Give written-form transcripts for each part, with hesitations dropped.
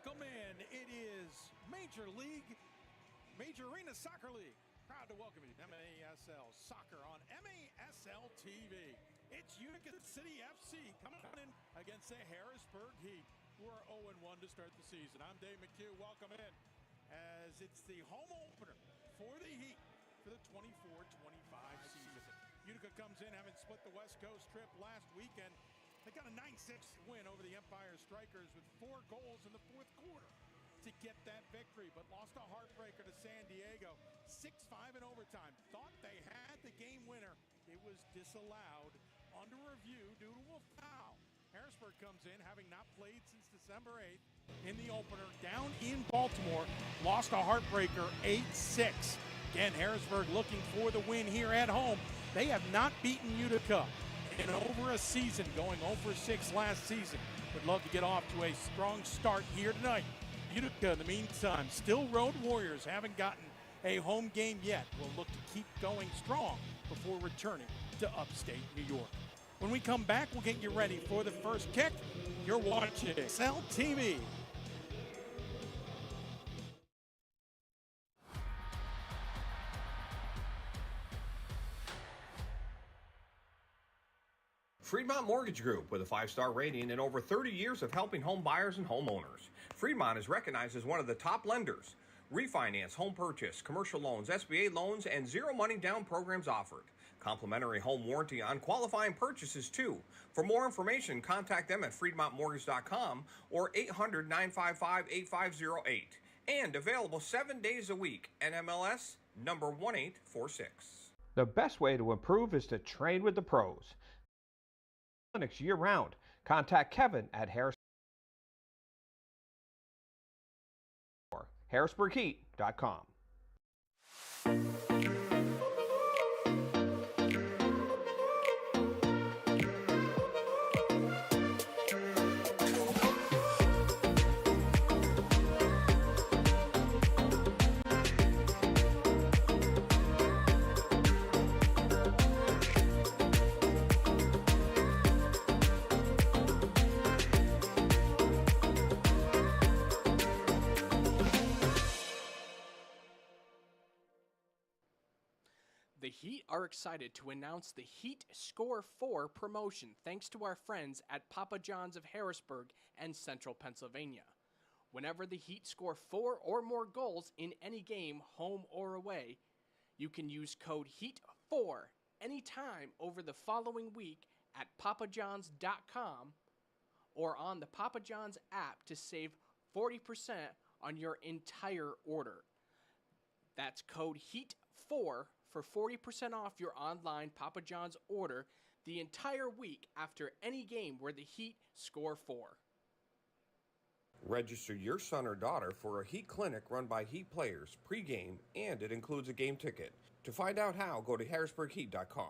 Welcome in. It is Major Arena Soccer League. Proud to welcome you to MASL Soccer on MASL TV. It's Utica City FC coming in against the Harrisburg Heat, who are 0-1 to start the season. I'm Dave McHugh. Welcome in as it's the home opener for the Heat for the 24-25 season. Utica comes in having split the West Coast trip last weekend. They got a 9-6 win over the Empire Strikers with 4 goals in the fourth quarter to get that victory, but lost a heartbreaker to San Diego, 6-5 in overtime. Thought they had the game winner. It was disallowed under review due to a foul. Harrisburg comes in having not played since December 8th in the opener, down in Baltimore, lost a heartbreaker 8-6. Again, Harrisburg looking for the win here at home. They have not beaten Utica in over a season, going 0-6 last season. Would love to get off to a strong start here tonight. Utica, in the meantime, still road warriors, haven't gotten a home game yet. Will look to keep going strong before returning to upstate New York. When we come back, we'll get you ready for the first kick. You're watching MASL TV. Fremont Mortgage Group, with a 5-star rating and over 30 years of helping home buyers and homeowners. Fremont is recognized as one of the top lenders. Refinance, home purchase, commercial loans, SBA loans, and zero money down programs offered. Complimentary home warranty on qualifying purchases too. For more information, contact them at fremontmortgage.com or 800-955-8508. And available 7 days a week. NMLS number 1846. The best way to improve is to train with the pros. Clinics year-round. Contact Kevin at HARRISBURGHeat.com. The Heat are excited to announce the Heat Score 4 promotion thanks to our friends at Papa John's of Harrisburg and Central Pennsylvania. Whenever the Heat score 4 or more goals in any game, home or away, you can use code HEAT4 anytime over the following week at papajohns.com or on the Papa John's app to save 40% on your entire order. That's code HEAT4 for 40% off your online Papa John's order the entire week after any game where the Heat score 4. Register your son or daughter for a Heat clinic run by Heat players pregame, and it includes a game ticket. To find out how, go to HARRISBURGHeat.com.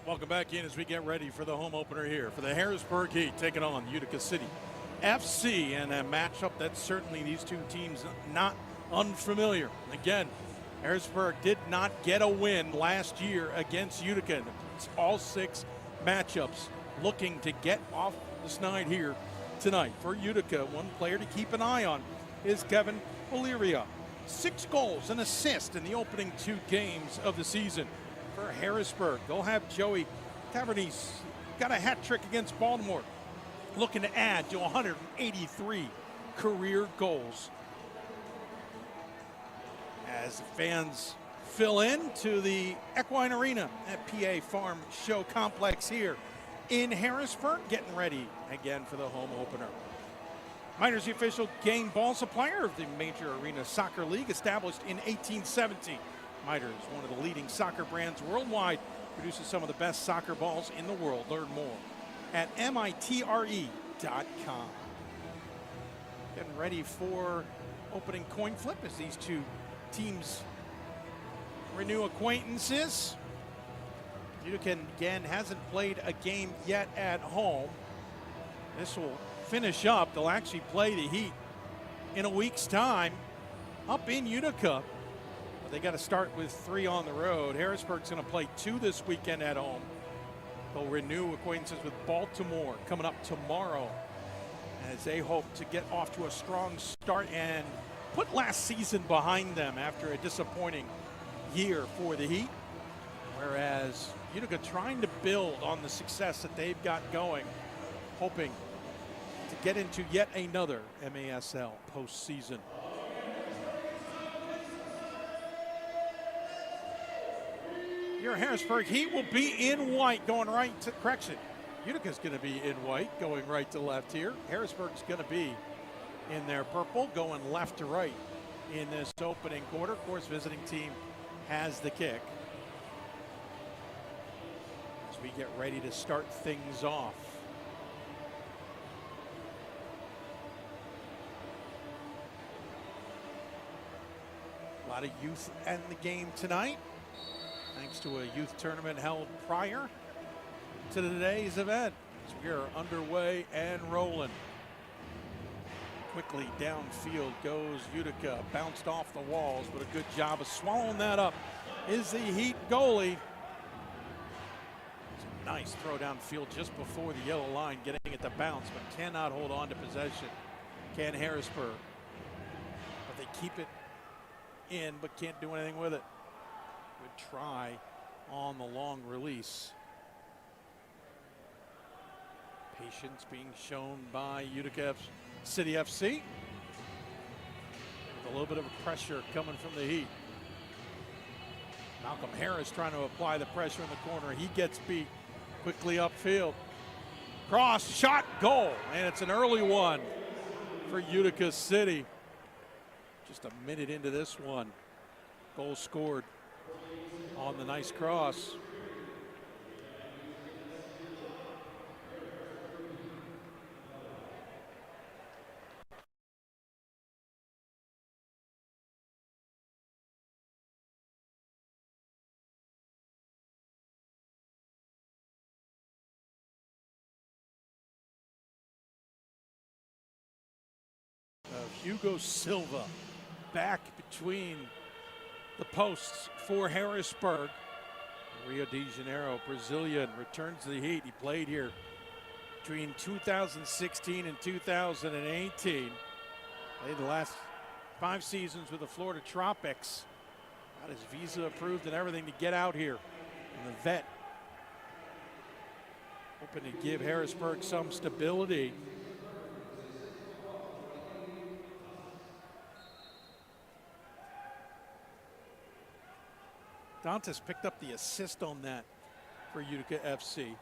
Welcome back in as we get ready for the home opener here for the Harrisburg Heat taking on Utica City FC, and a matchup that certainly these two teams not unfamiliar. Again, Harrisburg did not get a win last year against Utica. It's all 6 matchups looking to get off the snide here tonight. For Utica, one player to keep an eye on is Kevin Valeria. 6 goals and assists in the opening 2 games of the season. For Harrisburg, they'll have Joey Tavernese, got a hat trick against Baltimore, looking to add to 183 career goals. As the fans fill in to the Equine Arena at PA Farm Show Complex here in Harrisburg, getting ready again for the home opener. Miners, the official game ball supplier of the Major Arena Soccer League, established in 1870. Miters, one of the leading soccer brands worldwide, produces some of the best soccer balls in the world. Learn more at mitre.com. Getting ready for opening coin flip as these two teams renew acquaintances. Utica again hasn't played a game yet at home. This will finish up. They'll actually play the Heat in a week's time up in Utica. But they got to start with 3 on the road. Harrisburg's going to play 2 this weekend at home. They'll renew acquaintances with Baltimore coming up tomorrow as they hope to get off to a strong start and put last season behind them after a disappointing year for the Heat. Whereas Utica trying to build on the success that they've got going, hoping to get into yet another MASL postseason. Your Harrisburg Heat will be in white going right to, correction, Utica's going to be in white going right to left here. Harrisburg's going to be in their purple going left to right in this opening quarter. Of course, visiting team has the kick. As we get ready to start things off. A lot of youth in the game tonight, thanks to a youth tournament held prior to today's event. So we are underway and rolling. Quickly downfield goes Utica, bounced off the walls, but a good job of swallowing that up is the Heat goalie. It's a nice throw downfield just before the yellow line, getting it to bounce, but cannot hold on to possession. Can Harrisburg, but they keep it in, but can't do anything with it. Good try on the long release. Patience being shown by Utica City FC. With a little bit of pressure coming from the Heat. Malcolm Harris trying to apply the pressure in the corner. He gets beat quickly upfield. Cross, shot, goal. And it's an early one for Utica City. Just a minute into this one. Goal scored on the nice cross. Hugo Silva back between the posts for Harrisburg. Rio de Janeiro, Brazilian, returns to the Heat. He played here between 2016 and 2018. Played the last 5 seasons with the Florida Tropics. Got his visa approved and everything to get out here. And the vet hoping to give Harrisburg some stability. Dantas picked up the assist on that for Utica FC,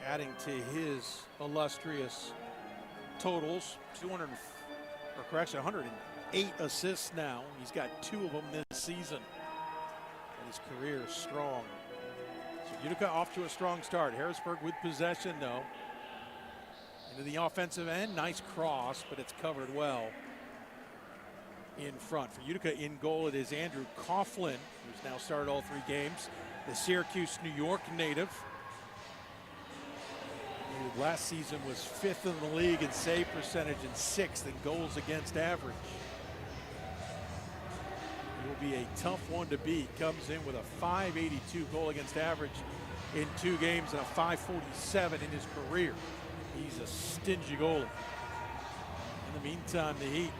adding to his illustrious totals. 108 assists now. He's got 2 of them this season, and his career is strong. So Utica off to a strong start. Harrisburg with possession though. Into the offensive end, nice cross, but it's covered well in front. For Utica in goal, it is Andrew Coughlin, who's now started all 3 games, the Syracuse, New York native. Who last season was 5th in the league in save percentage and 6th in goals against average. It will be a tough one to beat. Comes in with a .582 goal against average in 2 games and a .547 in his career. He's a stingy goalie. In the meantime, the Heat,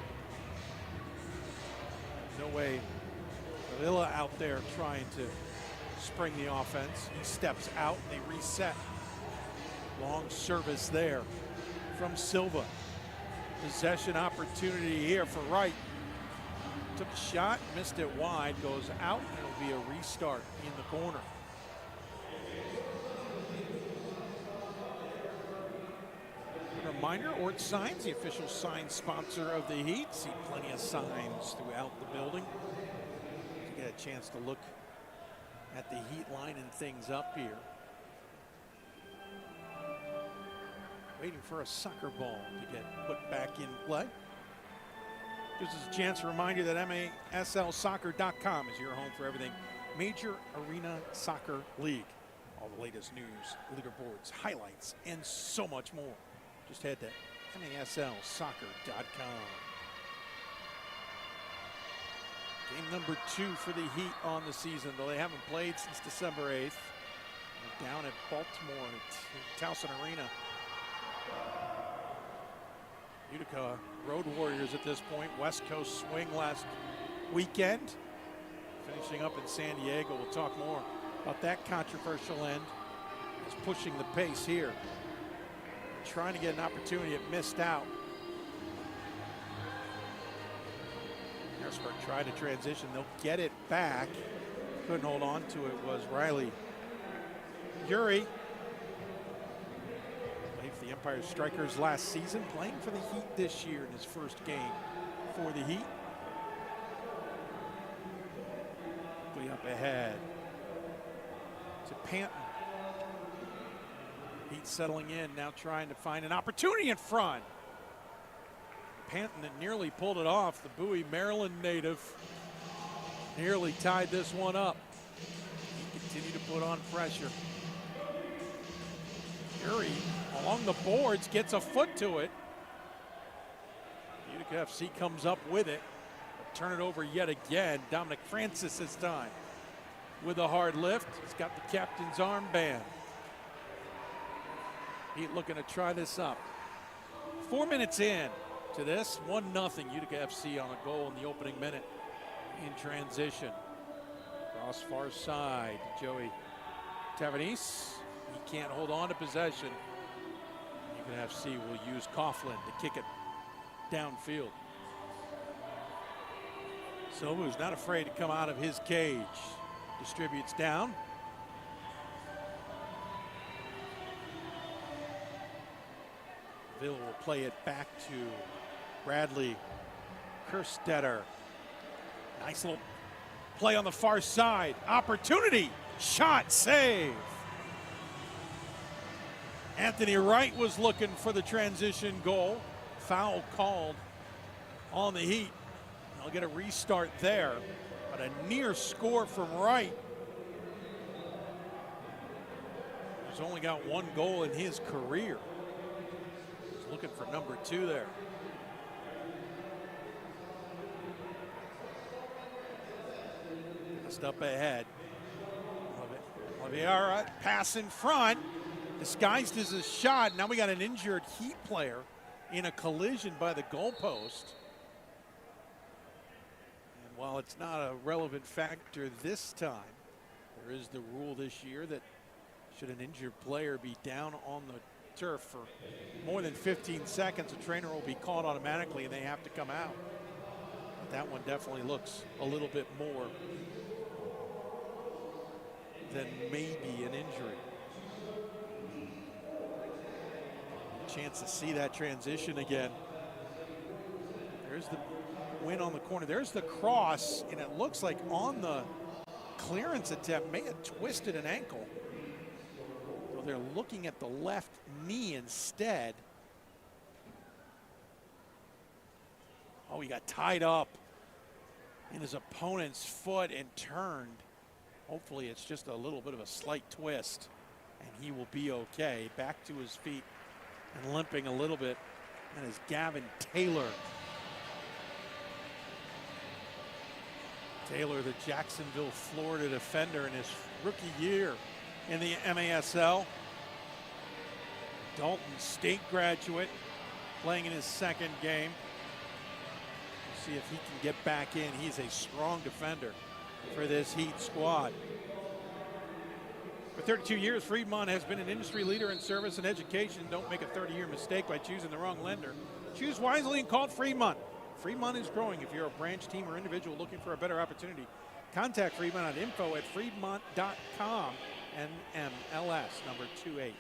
no way Avila out there trying to spring the offense. He steps out, they reset. Long service there from Silva. Possession opportunity here for Wright. Took a shot, missed it wide, goes out, and it'll be a restart in the corner. A reminder, Ort Signs, the official sign sponsor of the Heat. See plenty of signs throughout the building. You get a chance to look at the Heat lining things up here. Waiting for a soccer ball to get put back in play. Gives us a chance to remind you that MASLsoccer.com is your home for everything Major Arena Soccer League. All the latest news, leaderboards, highlights, and so much more. Just head to MASLsoccer.com. Game number 2 for the Heat on the season, though they haven't played since December 8th. Down at Baltimore at Towson Arena. Utica Road Warriors at this point. West Coast swing last weekend. Finishing up in San Diego. We'll talk more about that controversial end. He's pushing the pace here. Trying to get an opportunity, it missed out. Harrisburg tried to transition. They'll get it back. Couldn't hold on to it was Riley Yuri. Played for the Empire Strikers last season, playing for the Heat this year in his first game for the Heat. Quickly up ahead to Panton. Heat settling in, now trying to find an opportunity in front. Panton had nearly pulled it off. The Bowie, Maryland native nearly tied this one up. He continued to put on pressure. Yuri along the boards gets a foot to it. Utica FC comes up with it. But turn it over yet again. Dominic Francis this time with a hard lift. He's got the captain's armband. Heat looking to try this up. 4 minutes in to this, 1-0 Utica FC on a goal in the opening minute in transition. Cross far side, Joey Tavanese. He can't hold on to possession. Utica FC will use Coughlin to kick it downfield. Silva, who's not afraid to come out of his cage, distributes down. Ville will play it back to Bradley Kerstetter. Nice little play on the far side. Opportunity, shot, save. Anthony Wright was looking for the transition goal. Foul called on the Heat. They'll get a restart there, but a near score from Wright. He's only got one goal in his career. Looking for number 2 there. Just up ahead. Oliveira pass in front, disguised as a shot. Now we got an injured Heat player in a collision by the goalpost. And while it's not a relevant factor this time, there is the rule this year that should an injured player be down on the turf for more than 15 seconds, a trainer will be called automatically and they have to come out. But that one definitely looks a little bit more than maybe an injury. A chance to see that transition again. There's the win on the corner. There's the cross, and it looks like on the clearance attempt may have twisted an ankle. So they're looking at the left knee instead. Oh, he got tied up in his opponent's foot and turned. Hopefully it's just a little bit of a slight twist and he will be okay. Back to his feet and limping a little bit. And is Gavin Taylor. Taylor, the Jacksonville, Florida defender in his rookie year in the MASL. Dalton State graduate, playing in his second game. We'll see if he can get back in. He's a strong defender for this Heat squad. For 32 years, Fremont has been an industry leader in service and education. Don't make a 30-year mistake by choosing the wrong lender. Choose wisely and call Fremont. Fremont is growing. If you're a branch, team, or individual looking for a better opportunity, contact Fremont at info@fremont.com and MLS number 2893.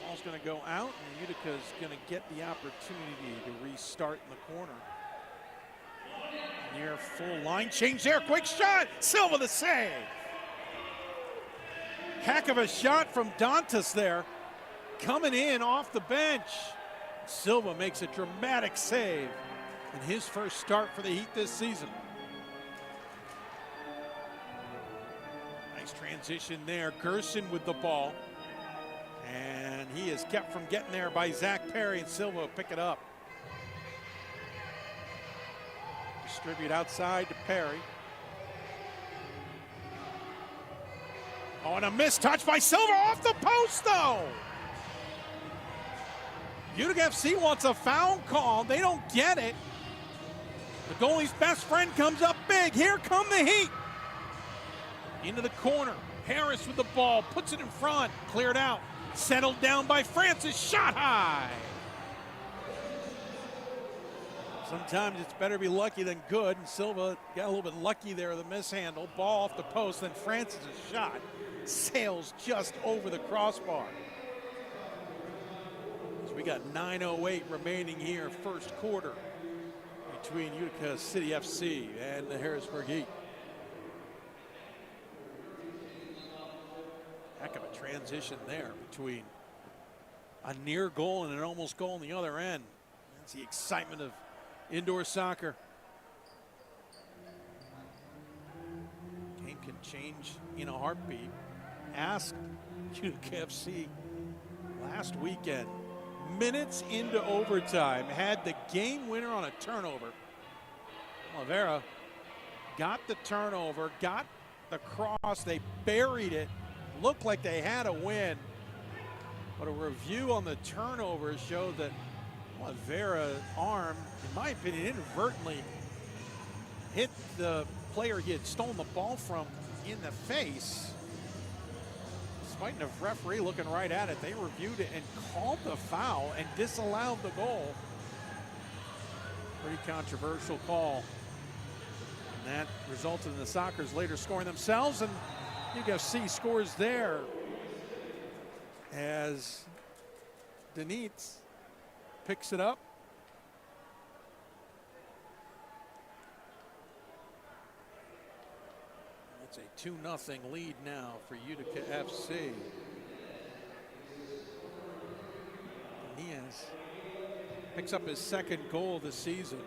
Ball's going to go out, and Utica's going to get the opportunity to restart in the corner. Near full line change there, quick shot, Silva the save. Heck of a shot from Dantas there, coming in off the bench. Silva makes a dramatic save in his first start for the Heat this season. Nice transition there, Gerson with the ball. And he is kept from getting there by Zach Perry, and Silva will pick it up. Distribute outside to Perry. Oh, and a missed touch by Silva off the post, though. Utica FC wants a foul call. They don't get it. The goalie's best friend comes up big. Here come the Heat. Into the corner. Harris with the ball. Puts it in front. Cleared out. Settled down by Francis. Shot high. Sometimes it's better to be lucky than good. And Silva got a little bit lucky there. The mishandle. Ball off the post. Then Francis' shot sails just over the crossbar. So we got 9:08 remaining here, first quarter, between Utica City FC and the Harrisburg Heat. Heck of a transition there between a near goal and an almost goal on the other end. That's the excitement of indoor soccer. Game can change in a heartbeat. Ask Utica FC last weekend. Minutes into overtime, had the game winner on a turnover. Oliveira got the turnover, got the cross, they buried it. Looked like they had a win. But a review on the turnover showed that Oliveira's arm, in my opinion, inadvertently hit the player he had stolen the ball from in the face. Despite the referee looking right at it, they reviewed it and called the foul and disallowed the goal. Pretty controversial call. And that resulted in the Sockers later scoring themselves, and UFC scores there as Denitz picks it up. It's a 2-0 lead now for Utica FC. Diaz picks up his second goal this season.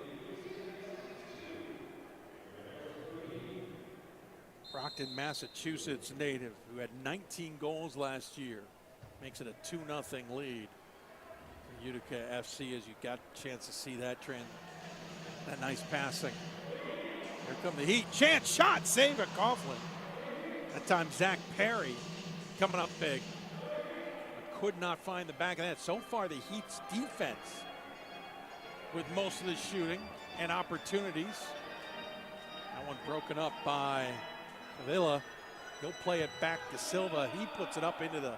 Brockton, Massachusetts native who had 19 goals last year. Makes it a 2-0 lead for Utica FC as you got a chance to see that trend. That nice passing. Here come the Heat. Chance shot. Save at Coughlin. That time Zach Perry coming up big. But could not find the back of that. So far the Heat's defense with most of the shooting and opportunities. That one broken up by Villa. He'll play it back to Silva. He puts it up into the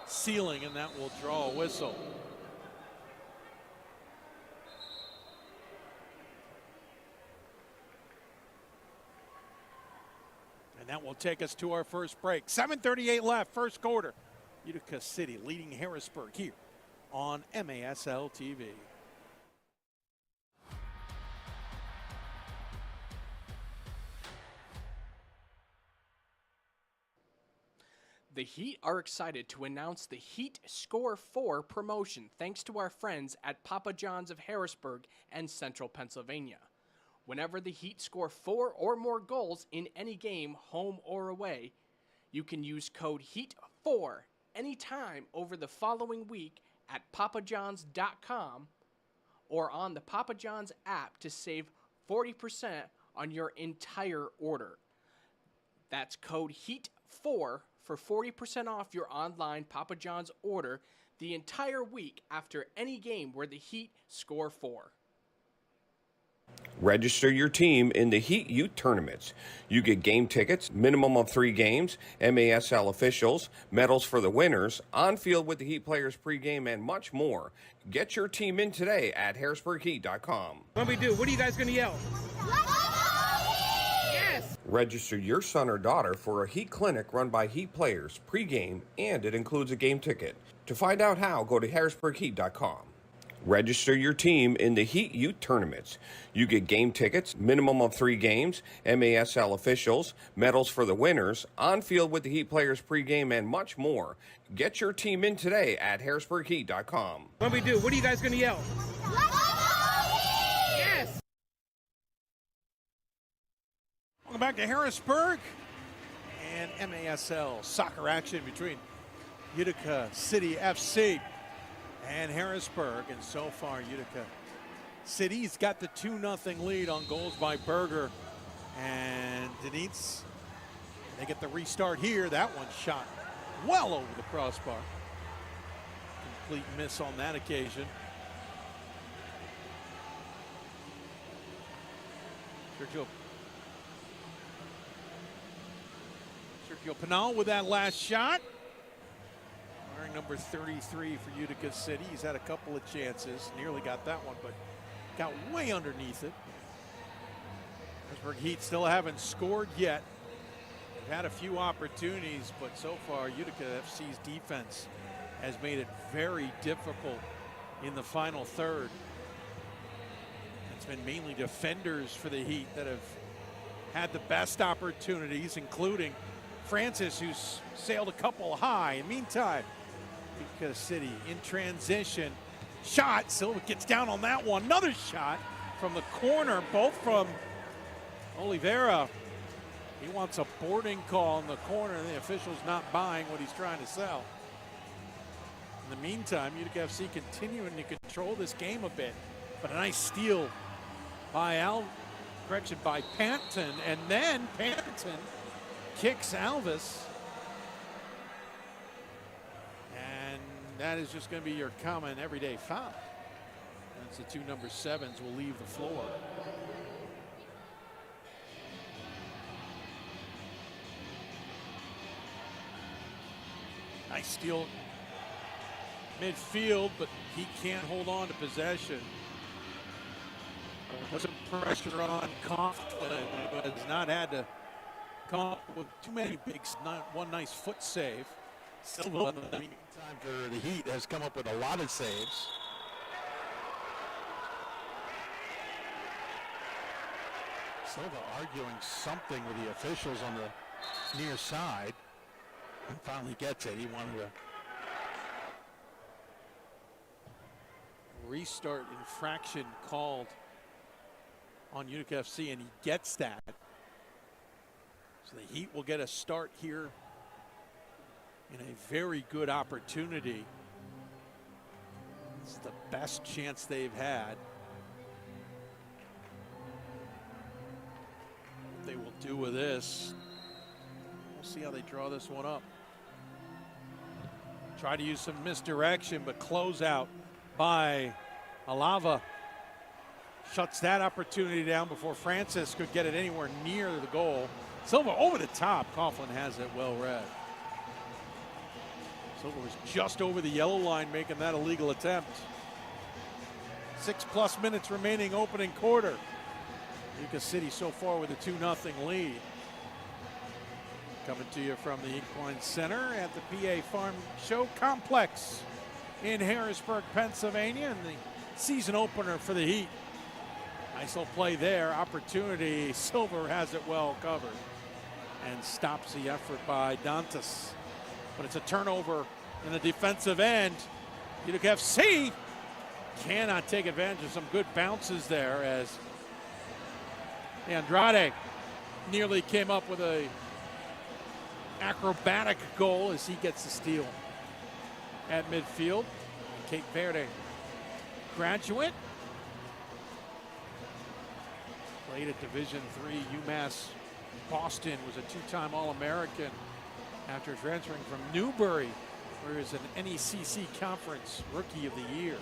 ceiling, and that will draw a whistle. And that will take us to our first break. 7:38 left, first quarter. Utica City leading Harrisburg here on MASL TV. The Heat are excited to announce the Heat Score 4 promotion thanks to our friends at Papa John's of Harrisburg and Central Pennsylvania. Whenever the Heat score 4 or more goals in any game, home or away, you can use code HEAT4 anytime over the following week at papajohns.com or on the Papa John's app to save 40% on your entire order. That's code HEAT4 for 40% off your online Papa John's order the entire week after any game where the Heat score 4. Register your team in the Heat Youth Tournaments. You get game tickets, minimum of 3 games, MASL officials, medals for the winners, on field with the Heat players pregame, and much more. Get your team in today at HarrisburgHeat.com. What we do? What are you guys going to yell? Yes! Register your son or daughter for a Heat clinic run by Heat players pregame, and it includes a game ticket. To find out how, go to HarrisburgHeat.com. Register your team in the Heat Youth Tournaments. You get game tickets, minimum of 3 games, MASL officials, medals for the winners, on field with the Heat players pregame, and much more. Get your team in today at HarrisburgHeat.com. What we do? What are you guys going to yell? Yes! Welcome back to Harrisburg and MASL soccer action between Utica City FC and Harrisburg. And so far, Utica City's got the 2-0 lead on goals by Berger and Denitz. They get the restart here. That one shot well over the crossbar. Complete miss on that occasion. Sergio Pinal with that last shot. Wearing number 33 for Utica City. He's had a couple of chances. Nearly got that one, but got way underneath it. Harrisburg Heat still haven't scored yet. They've had a few opportunities, but so far Utica FC's defense has made it very difficult in the final third. It's been mainly defenders for the Heat that have had the best opportunities, including Francis, who's sailed a couple high. In the meantime, Utica City in transition. Shot, Silva gets down on that one. Another shot from the corner, both from Oliveira. He wants a boarding call in the corner, and the official's not buying what he's trying to sell. In the meantime, Utica FC continuing to control this game a bit, but a nice steal by by Panton, and then Panton kicks Alvis. And that is just going to be your common everyday foul. That's the two number 7s will leave the floor. Nice steal midfield, but he can't hold on to possession. Put some pressure on Coughlin, who has not had to come up with too many bigs. One nice foot save. Silva, in the meantime, for the Heat, has come up with a lot of saves. Silva arguing something with the officials on the near side. And finally gets it. He wanted to restart infraction called on Utica FC, and he gets that. So the Heat will get a start here in a very good opportunity. It's the best chance they've had. What they will do with this, we'll see how they draw this one up. Try to use some misdirection, but closeout by Alava shuts that opportunity down before Francis could get it anywhere near the goal. Silva over the top. Coughlin has it well read. Silva was just over the yellow line making that illegal attempt. 6+ minutes remaining opening quarter. Utica City so far with a 2-0 lead. Coming to you from the Equine Center at the PA Farm Show Complex in Harrisburg, Pennsylvania, and the season opener for the Heat. Nice little play there. Opportunity. Silver has it well covered and stops the effort by Dantas. But it's a turnover in the defensive end. Utica FC cannot take advantage of some good bounces there as Andrade nearly came up with a acrobatic goal as he gets the steal at midfield. Cape Verde graduate. Played at Division III. UMass Boston, was a 2-time All-American after transferring from Newbury, where he was an NECC Conference Rookie of the Year.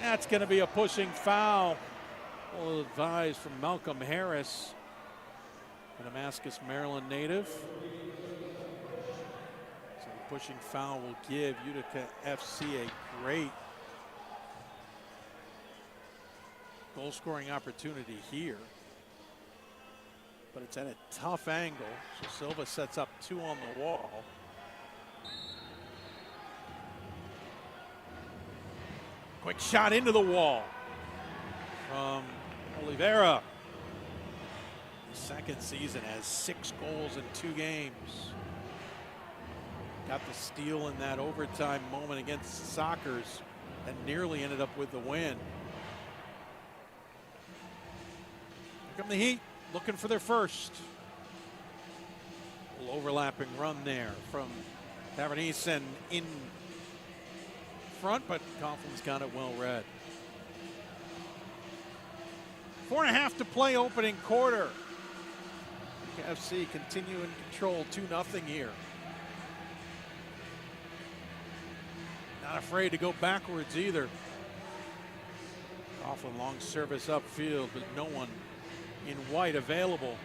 That's going to be a pushing foul. Well advised from Malcolm Harris, a Damascus, Maryland native. So the pushing foul will give Utica FC a great goal-scoring opportunity here. But it's at a tough angle, so Silva sets up 2 on the wall. Quick shot into the wall from Oliveira. Second season has 6 goals in 2 games. Got the steal in that overtime moment against Sockers and nearly ended up with the win. Here come the Heat, looking for their first. A little overlapping run there from Tavernese in front, but Coughlin's got it well read. 4.5 to play opening quarter. FC continue in control, 2-0 here. Not afraid to go backwards either. Coughlin long service upfield, but no one in white available.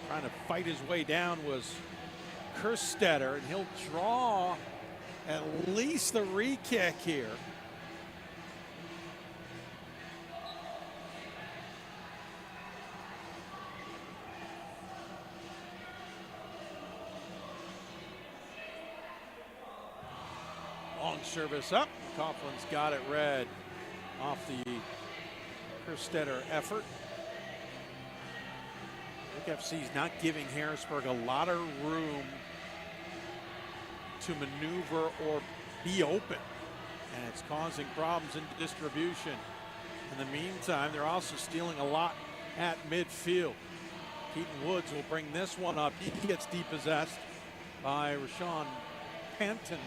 Trying to fight his way down was Kerstetter, and he'll draw at least the re-kick here. Long service up. Coughlin's got it red off the Kerstetter effort. FC's not giving Harrisburg a lot of room to maneuver or be open, and it's causing problems in distribution. In the meantime, they're also stealing a lot at midfield. Keaton Woods will bring this one up. He gets depossessed by Rashawn Panton,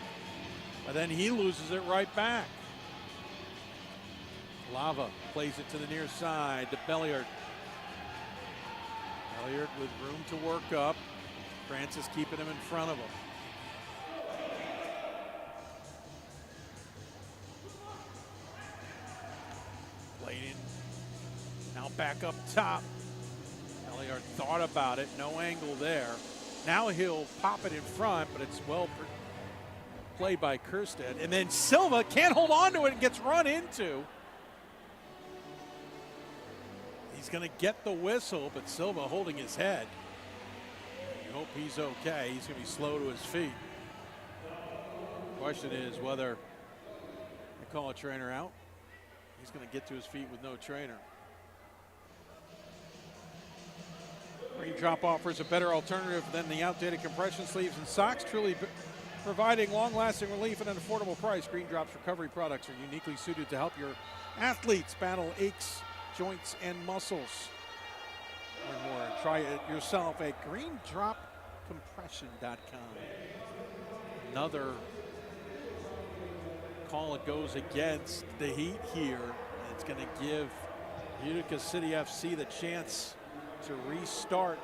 but then he loses it right back. Lava plays it to the near side to Belliard. Belliard with room to work up. Francis keeping him in front of him. Played in. Now back up top. Belliard thought about it. No angle there. Now he'll pop it in front, but it's well played by Kerstead. And then Silva can't hold on to it and gets run into. He's going to get the whistle, but Silva holding his head. You hope he's okay. He's going to be slow to his feet. The question is whether they call a trainer out. He's going to get to his feet with no trainer. Green Drop offers a better alternative than the outdated compression sleeves and socks, truly providing long-lasting relief at an affordable price. Green Drop's recovery products are uniquely suited to help your athletes battle aches, joints, and muscles. Learn more and try it yourself at greendropcompression.com. Another call it goes against the Heat here. It's going to give Utica City FC the chance to restart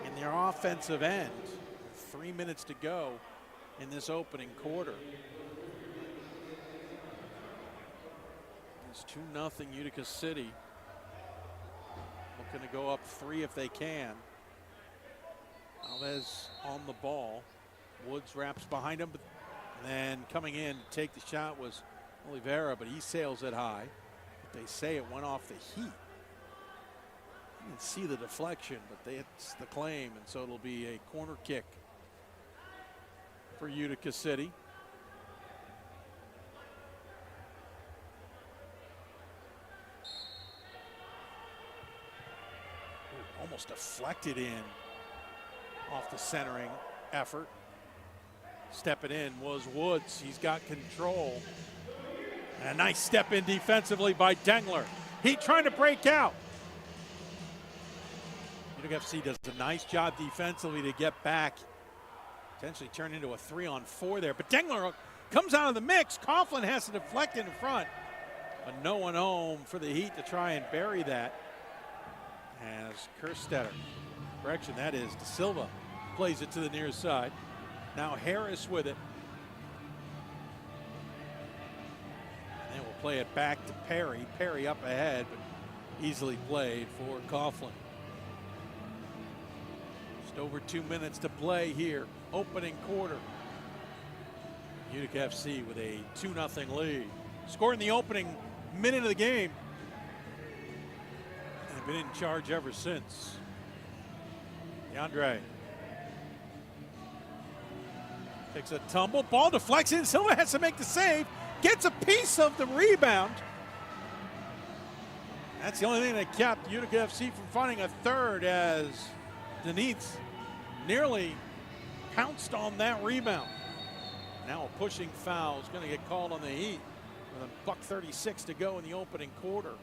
in their offensive end. 3 minutes to go in this opening quarter. It's 2-0 Utica City. Looking to go up 3 if they can. Alves on the ball. Woods wraps behind him, but then coming in to take the shot was Oliveira, but he sails it high. But they say it went off the Heat. You can see the deflection, but it's the claim, and so it'll be a corner kick for Utica City. Almost deflected in off the centering effort. Stepping in was Woods. He's got control. And a nice step in defensively by Dengler. He trying to break out. Utica FC does a nice job defensively to get back. Potentially turn into a 3-on-4 there. But Dengler comes out of the mix. Coughlin has to deflect in front. But no one home for the Heat to try and bury that. As Kerstetter, correction, that is De Silva, plays it to the near side. Now Harris with it. And we'll play it back to Perry. Perry up ahead, but easily played for Coughlin. Just over 2 minutes to play here. Opening quarter. Utica FC with a 2-0 lead. Scored in the opening minute of the game. Been in charge ever since. DeAndre takes a tumble, ball deflects in. Silva has to make the save, gets a piece of the rebound. That's the only thing that kept Utica FC from finding a third, as Denise nearly pounced on that rebound. Now a pushing foul is going to get called on the Heat with $1:36 to go in the opening quarter.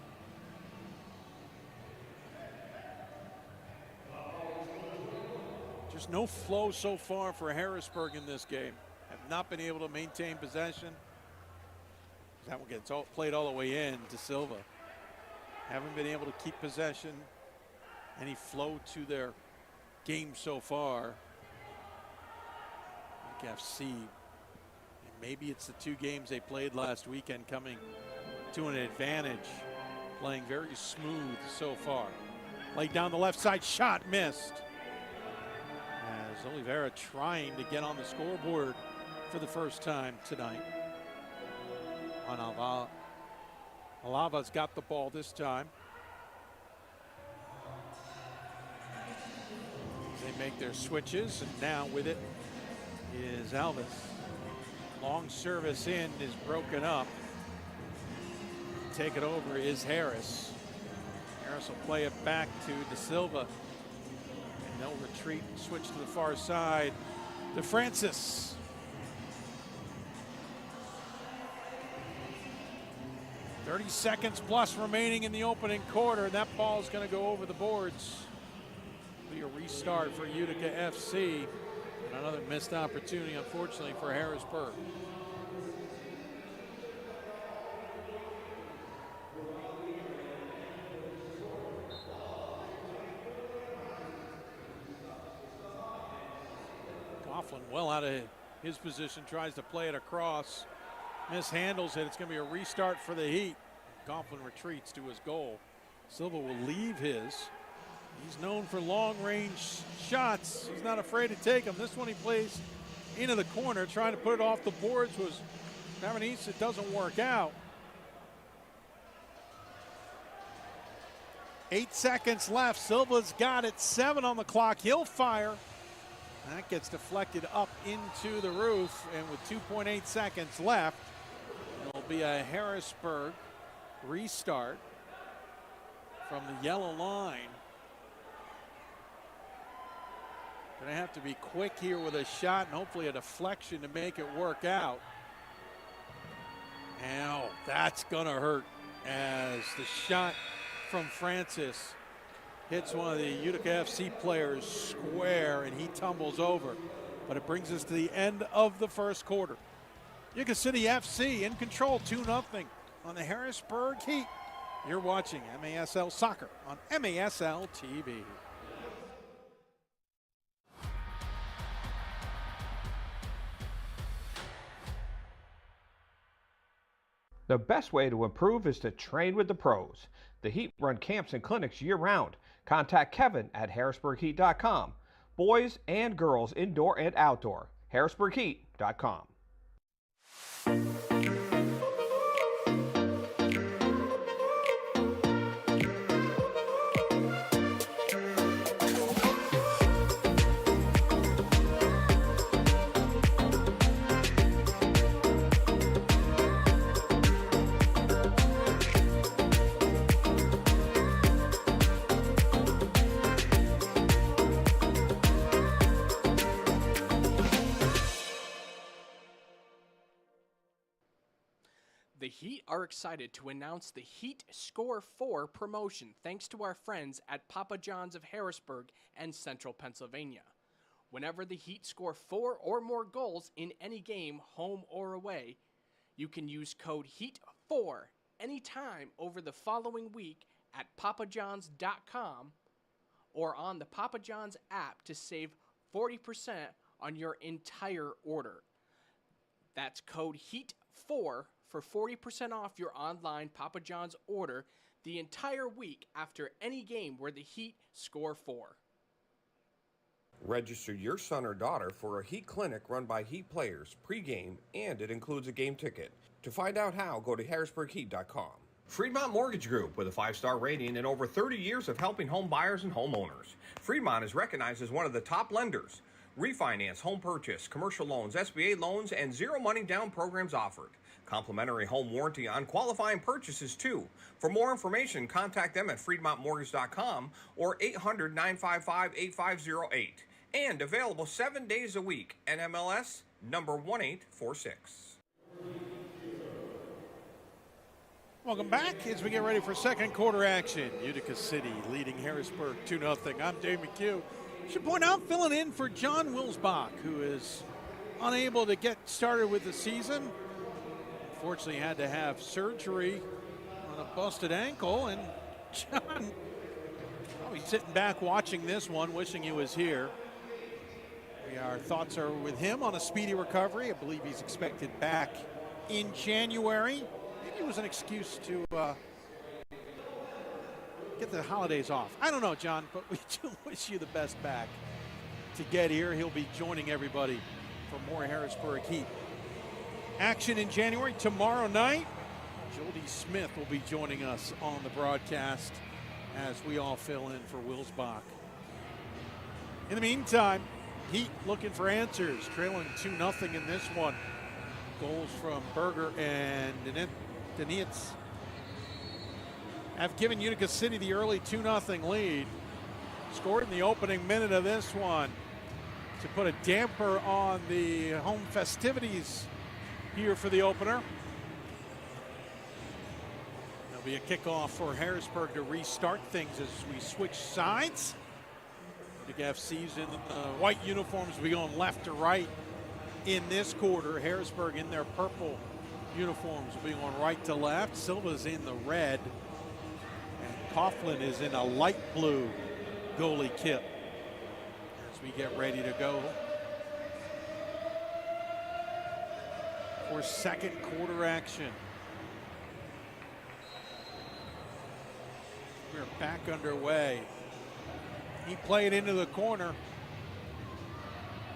Just no flow so far for Harrisburg in this game. Have not been able to maintain possession. That one gets played all the way in to Silva. Haven't been able to keep possession. Any flow to their game so far. FC. And maybe it's the 2 games they played last weekend coming to an advantage. Playing very smooth so far. Laid down the left side, shot missed. As Oliveira trying to get on the scoreboard for the first time tonight. Alava's got the ball this time. They make their switches, and now with it is Alves. Long service in is broken up. Take it over is Harris. Harris will play it back to De Silva. And they'll retreat and switch to the far side to Francis. .30 seconds plus remaining in the opening quarter. That ball is going to go over the boards. Be a restart for Utica FC. And another missed opportunity, unfortunately, for Harrisburg. Coughlin well out of his position, tries to play it across. Mishandles it. It's going to be a restart for the Heat. Coughlin retreats to his goal. Silva will leave his. He's known for long-range shots. He's not afraid to take them. This one he plays into the corner, trying to put it off the boards. Was Tavares. It doesn't work out. 8 seconds left. Silva's got it. 7 on the clock. He'll fire. That gets deflected up into the roof, and with 2.8 seconds left, it'll be a Harrisburg restart from the yellow line. Gonna have to be quick here with a shot and hopefully a deflection to make it work out. Now that's gonna hurt as the shot from Francis hits one of the Utica FC players square and he tumbles over. But it brings us to the end of the first quarter. Utica City FC in control 2-0 on the Harrisburg Heat. You're watching MASL Soccer on MASL TV. The best way to improve is to train with the pros. The Heat run camps and clinics year-round. Contact Kevin at HARRISBURGHeat.com. Boys and girls, indoor and outdoor. HARRISBURGHeat.com. The Heat are excited to announce the Heat Score 4 promotion thanks to our friends at Papa John's of Harrisburg and Central Pennsylvania. Whenever the Heat score 4 or more goals in any game, home or away, you can use code HEAT4 anytime over the following week at papajohns.com or on the Papa John's app to save 40% on your entire order. That's code HEAT4 for 40% off your online Papa John's order the entire week after any game where the Heat score 4. Register your son or daughter for a Heat clinic run by Heat players pregame, and it includes a game ticket. To find out how, go to HARRISBURGHeat.com. Fremont Mortgage Group, with a 5-star rating and over 30 years of helping home buyers and homeowners. Fremont is recognized as one of the top lenders. Refinance, home purchase, commercial loans, SBA loans, and zero money down programs offered. Complimentary home warranty on qualifying purchases, too. For more information, contact them at FremontMortgage.com or 800-955-8508. And available 7 days a week. NMLS number 1846. Welcome back as we get ready for second quarter action. Utica City leading Harrisburg 2-0. I'm Dave McHugh. Should point out, filling in for John Wilsbach, who is unable to get started with the season. Unfortunately, had to have surgery on a busted ankle, and John Probably sitting back watching this one, wishing he was here. Our thoughts are with him on a speedy recovery. I believe he's expected back in January. Maybe it was an excuse to get the holidays off. I don't know, John, but we do wish you the best back to get here. He'll be joining everybody for more Harrisburg Heat action in January. Tomorrow night, Jody Smith will be joining us on the broadcast as we all fill in for Wilsbach. In the meantime, Heat looking for answers, trailing 2-0 in this one. Goals from Berger and Denitz have given Utica City the early 2-0 lead. Scored in the opening minute of this one to put a damper on the home festivities here for the opener. There'll be a kickoff for Harrisburg to restart things as we switch sides. Utica FC's in white uniforms will be going left to right in this quarter. Harrisburg in their purple uniforms will be going right to left. Silva's in the red. And Coughlin is in a light blue goalie kit as we get ready to go for second quarter action. We're back underway. He played into the corner.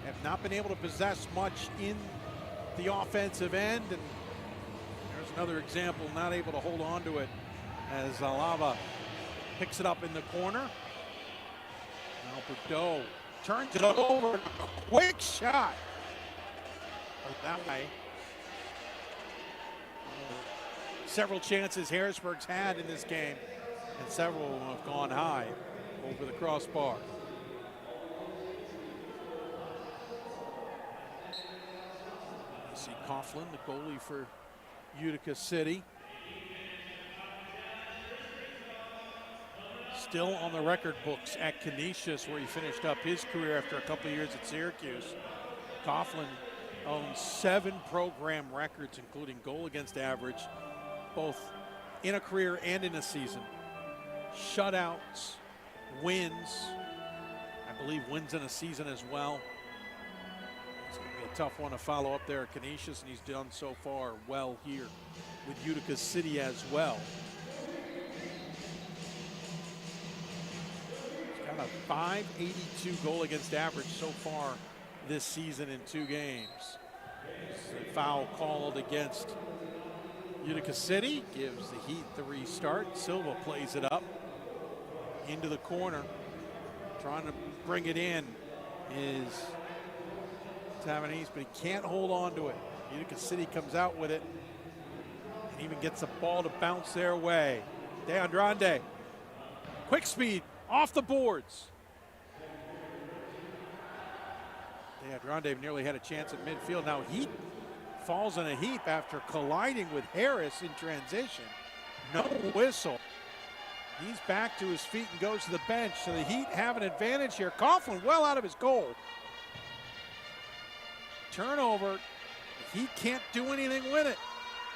Have not been able to possess much in the offensive end. And there's another example, not able to hold on to it as Alava picks it up in the corner. Now Bordeaux turns it over. Quick shot. That way. Several chances Harrisburg's had in this game, and several of them have gone high over the crossbar. You see Coughlin, the goalie for Utica City. Still on the record books at Canisius, where he finished up his career after a couple of years at Syracuse. Coughlin owns 7 program records, including goal against average, both in a career and in a season. Shutouts, wins, I believe wins in a season as well. It's going to be a tough one to follow up there at Canisius, and he's done so far well here with Utica City as well. He's got a .582 goal against average so far this season in 2 games. A foul called against Utica City gives the Heat the restart. Silva plays it up into the corner. Trying to bring it in is Tavernese, but he can't hold on to it. Utica City comes out with it and even gets the ball to bounce their way. DeAndrande, quick speed, off the boards. DeAndrande nearly had a chance at midfield. Now Heat falls in a heap after colliding with Harris in transition. No whistle. He's back to his feet and goes to the bench. So the Heat have an advantage here. Coughlin well out of his goal. Turnover. He can't do anything with it.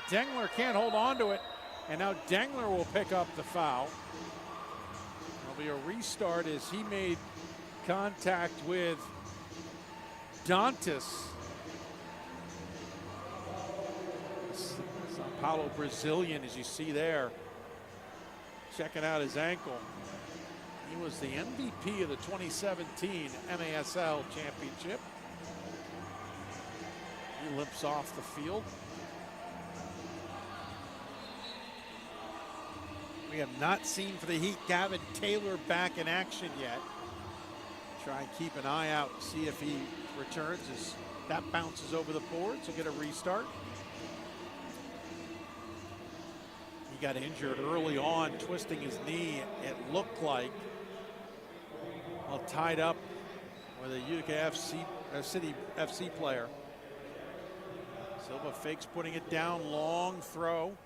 Dengler can't hold on to it. And now Dengler will pick up the foul. There'll be a restart as he made contact with Dantas. Sao Paulo Brazilian, as you see there, checking out his ankle. He was the MVP of the 2017 MASL championship. He limps off the field. We have not seen for the Heat Gavin Taylor back in action yet. Try and keep an eye out to see if he returns as that bounces over the boards. He'll get a restart. He got injured early on, twisting his knee, it looked like. Well, tied up with a Utica City FC player. Silva fakes putting it down, long throw.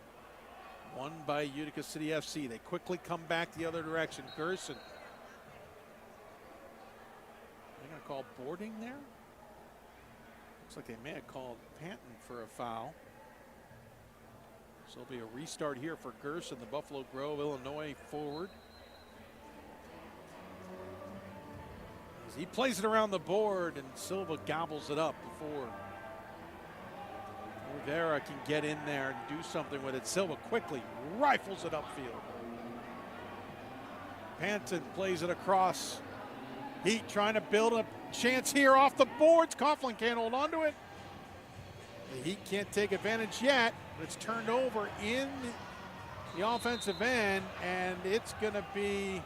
Won by Utica City FC. They quickly come back the other direction. Gerson. They're going to call boarding there. Looks like they may have called Panton for a foul. So it'll be a restart here for Gerson, the Buffalo Grove, Illinois forward. He plays it around the board, and Silva gobbles it up before Rivera can get in there and do something with it. Silva quickly rifles it upfield. Panton plays it across. Heat trying to build a chance here off the boards. Coughlin can't hold on to it. The Heat can't take advantage yet, but it's turned over in the offensive end, and it's going to be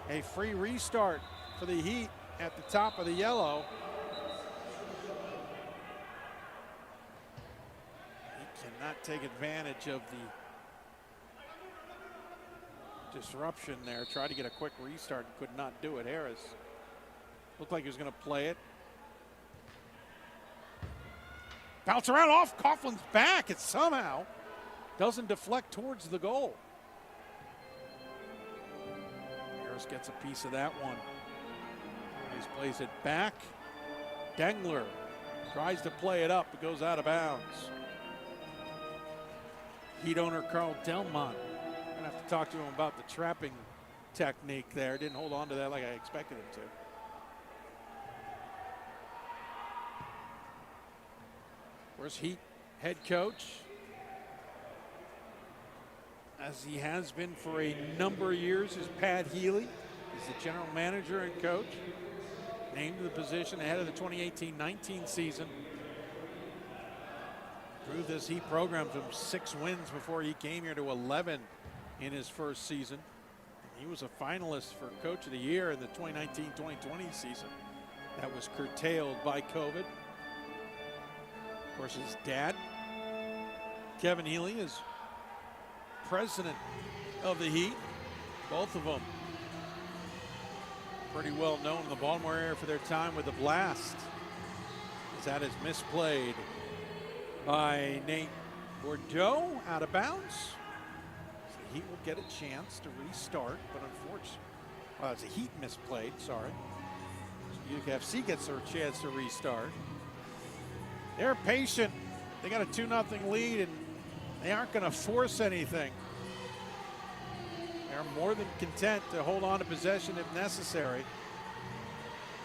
a free restart for the Heat at the top of the yellow. He cannot take advantage of the disruption there. Tried to get a quick restart and could not do it. Harris looked like he was going to play it. Bounce around off Coughlin's back. It somehow doesn't deflect towards the goal. Harris gets a piece of that one. He plays it back. Dengler tries to play it up. It goes out of bounds. Heat owner Carl Delmont. I'm going to have to talk to him about the trapping technique there. Didn't hold on to that like I expected him to. Where's Heat head coach, as he has been for a number of years, is Pat Healy. He's the general manager and coach. Named to the position ahead of the 2018-19 season. Through this Heat program from 6 wins before he came here to 11 in his first season. He was a finalist for Coach of the Year in the 2019-2020 season. That was curtailed by COVID. Of course, his dad, Kevin Healy, is president of the Heat. Both of them pretty well known in the Baltimore area for their time with the Blast. As that is misplayed by Nate Bordeaux, out of bounds. So the Heat will get a chance to restart, but unfortunately, well, it's a Heat misplayed, sorry. So UTICA FC gets their chance to restart. They're patient. They got a 2-0 lead, and they aren't going to force anything. They're more than content to hold on to possession if necessary.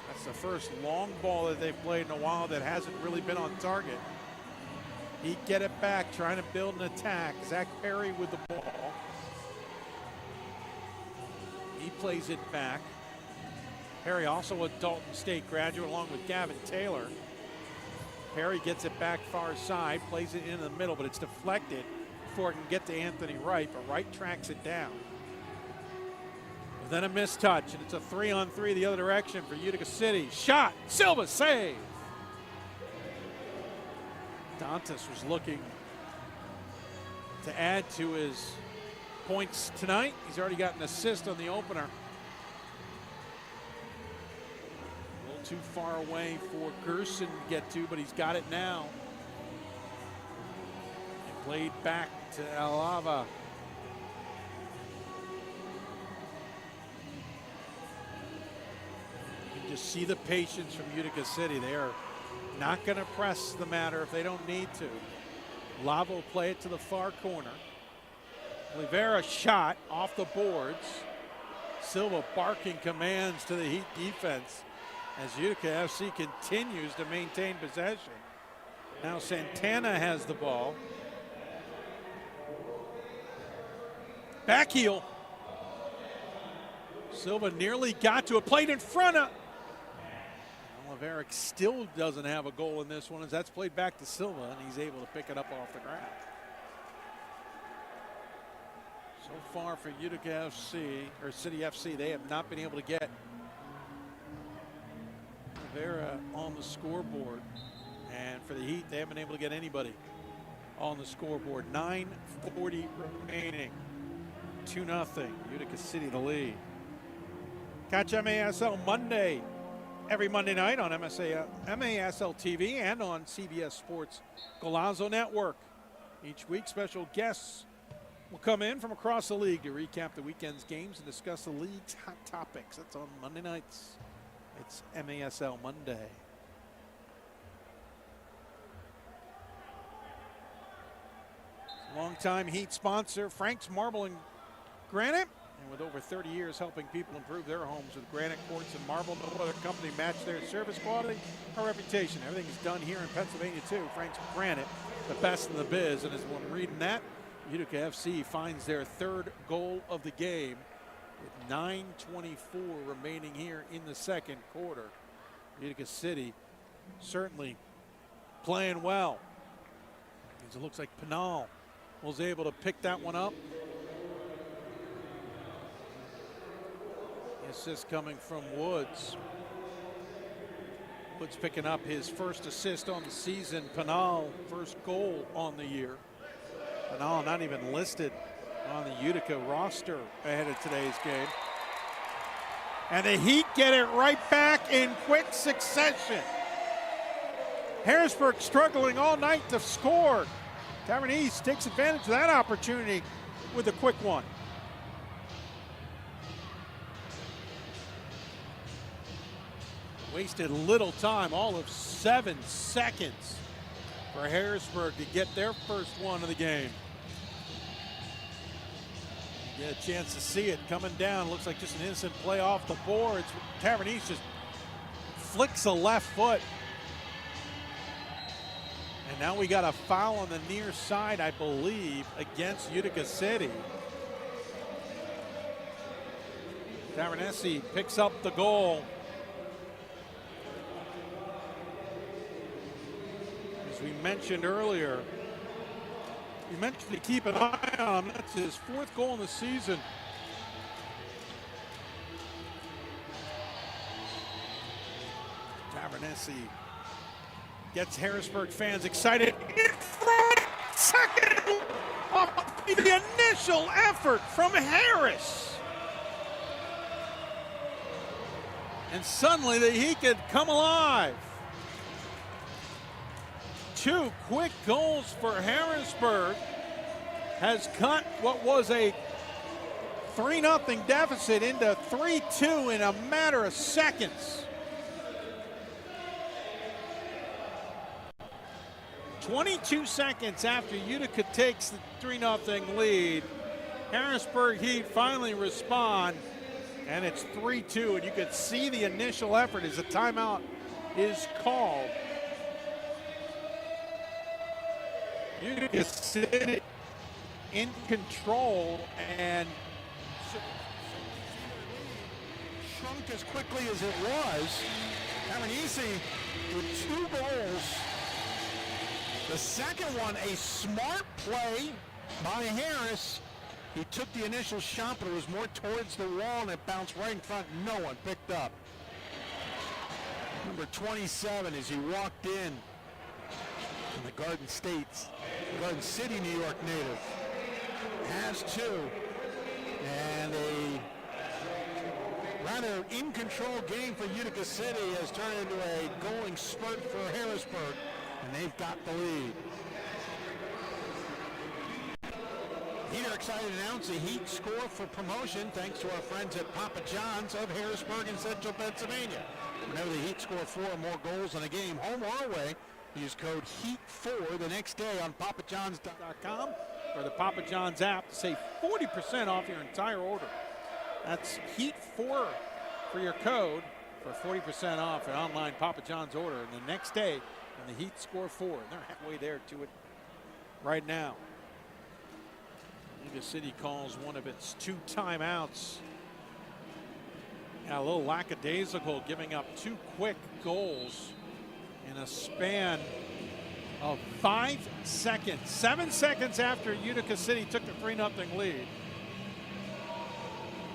That's the first long ball that they've played in a while that hasn't really been on target. He'd get it back, trying to build an attack. Zach Perry with the ball. He plays it back. Perry also a Dalton State graduate along with Gavin Taylor. Perry gets it back far side, plays it in the middle, but it's deflected before it can get to Anthony Wright, but Wright tracks it down. And then a missed touch, and it's a 3-on-3 the other direction for Utica City. Shot, Silva, save. Dantas was looking to add to his points tonight. He's already got an assist on the opener. A little too far away for Gerson to get to, but he's got it now. And played back to Alava. You can just see the patience from Utica City. They are not going to press the matter if they don't need to. Lava will play it to the far corner. Rivera shot off the boards. Silva barking commands to the Heat defense as Utica FC continues to maintain possession. Now Santana has the ball. Back heel. Silva nearly got to it. Played in front of. Rivera still doesn't have a goal in this one as that's played back to Silva, and he's able to pick it up off the ground. So far for Utica FC, or City FC, they have not been able to get Rivera on the scoreboard. And for the Heat, they haven't been able to get anybody on the scoreboard. 9:40 remaining. 2-0. Utica City the lead. Catch MASL Monday. Every Monday night on MASL TV and on CBS Sports Golazo Network. Each week, special guests will come in from across the league to recap the weekend's games and discuss the league's hot topics. That's on Monday nights. It's MASL Monday. Longtime Heat sponsor, Frank's Marble and Granite. And with over 30 years helping people improve their homes with granite quartz and marble, no other company matched their service quality or reputation. Everything is done here in Pennsylvania too. Frank's Granite, the best in the biz. And as one reading that, Utica FC finds their third goal of the game with 9:24 remaining here in the second quarter. Utica City certainly playing well. As it looks like Pinal was able to pick that one up. The assist coming from Woods. Woods picking up his first assist on the season. Pinal, first goal on the year. Pinal not even listed on the Utica roster ahead of today's game. And the Heat get it right back in quick succession. Harrisburg struggling all night to score. Tavernese takes advantage of that opportunity with a quick one. Wasted little time, all of 7 seconds for Harrisburg to get their first one of the game. Get a chance to see it coming down. Looks like just an innocent play off the boards. Tavernese just flicks a left foot. And now we got a foul on the near side, I believe, against Utica City. Tavernese picks up the goal. As we mentioned earlier, you mentioned to keep an eye on him. That's his 4th goal in the season. Tavernese gets Harrisburg fans excited. In front, second, the initial effort from Harris. And suddenly he could come alive. 2 quick goals for Harrisburg has cut what was a 3-0 deficit into 3-2 in a matter of seconds. 22 seconds after Utica takes the 3-0 lead, Harrisburg Heat finally respond, and it's 3-2, and you could see the initial effort as a timeout is called. Utica City in control and shrunk as quickly as it was. Tavernese with 2 goals. The second one, a smart play by Harris. He took the initial shot, but it was more towards the wall, and it bounced right in front. No one picked up. Number 27, as he walked in from the Garden City, New York native, has 2. And a rather in-control game for Utica City has turned into a going spurt for Harrisburg, and they've got the lead. Heat are excited to announce the Heat score for promotion thanks to our friends at Papa John's of Harrisburg in Central Pennsylvania. Whenever the Heat score 4 or more goals in a game, home or away, use code HEAT4 the next day on papajohns.com or the Papa John's app to save 40% off your entire order. That's HEAT4 for your code for 40% off an online Papa John's order. And the next day, when the Heat score 4, and they're halfway there to it right now. Utica City calls one of its 2 timeouts. A little lackadaisical, giving up 2 quick goals in a span of 5 seconds. 7 seconds after Utica City took the 3-0 lead.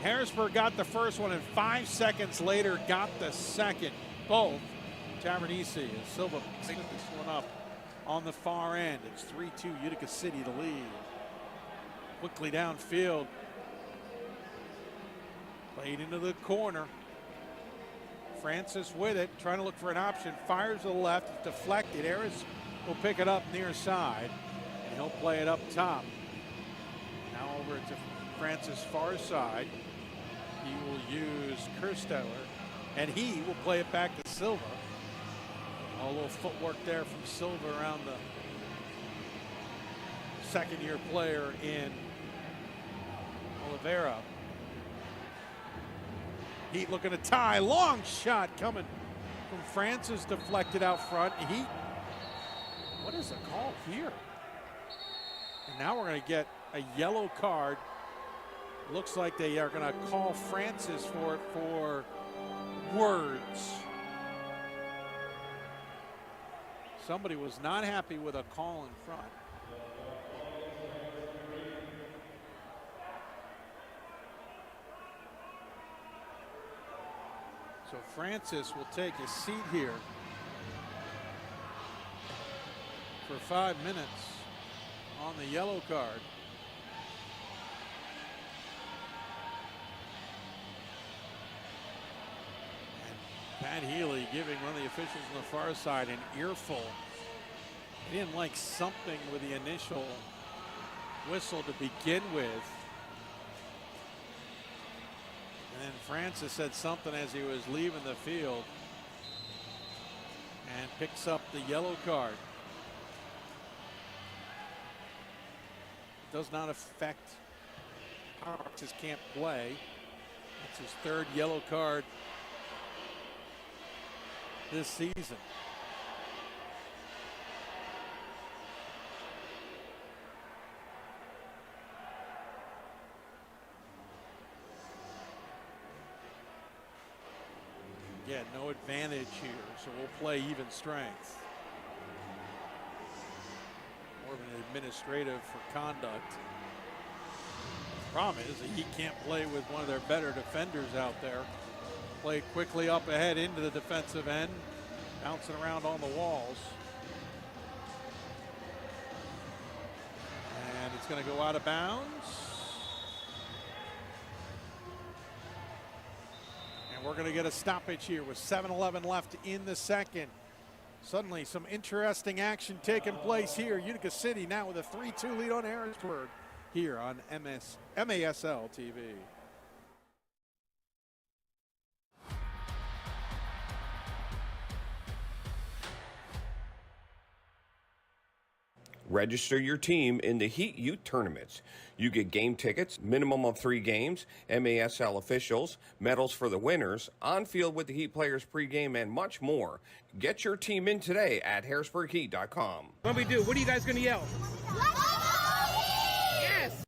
Harrisburg got the first one, and 5 seconds later got the second. Both Tavernese and Silva picked this one up on the far end. It's 3-2 Utica City to lead. Quickly downfield. Played into the corner. Francis with it, trying to look for an option. Fires to the left, it's deflected. Harris will pick it up near side, and he'll play it up top. Now over to Francis far side. He will use Kersteller, and he will play it back to Silva. A little footwork there from Silva around the second-year player in Oliveira. Heat looking to tie. Long shot coming from Francis, deflected out front. Heat, what is the call here? And now we're going to get a yellow card. Looks like they are going to call Francis for it for words. Somebody was not happy with a call in front. So Francis will take a seat here for 5 minutes on the yellow card. Pat Healy giving one of the officials on the far side an earful. He didn't like something with the initial whistle to begin with. And then Francis said something as he was leaving the field and picks up the yellow card. It does not affect Francis can't play. It's his third yellow card this season. Yeah, no advantage here, so we'll play even strength. More of an administrative for conduct. Problem is that he can't play with one of their better defenders out there. Played quickly up ahead into the defensive end, bouncing around on the walls. And it's going to go out of bounds. And we're going to get a stoppage here with 7:11 left in the second. Suddenly some interesting action taking place here. Utica City now with a 3-2 lead on Harrisburg here on MASL TV. Register your team in the Heat Youth Tournaments. You get game tickets, minimum of 3 games, MASL officials, medals for the winners, on field with the Heat players pregame, and much more. Get your team in today at HARRISBURGHeat.com. What we do? What are you guys gonna yell? Yes!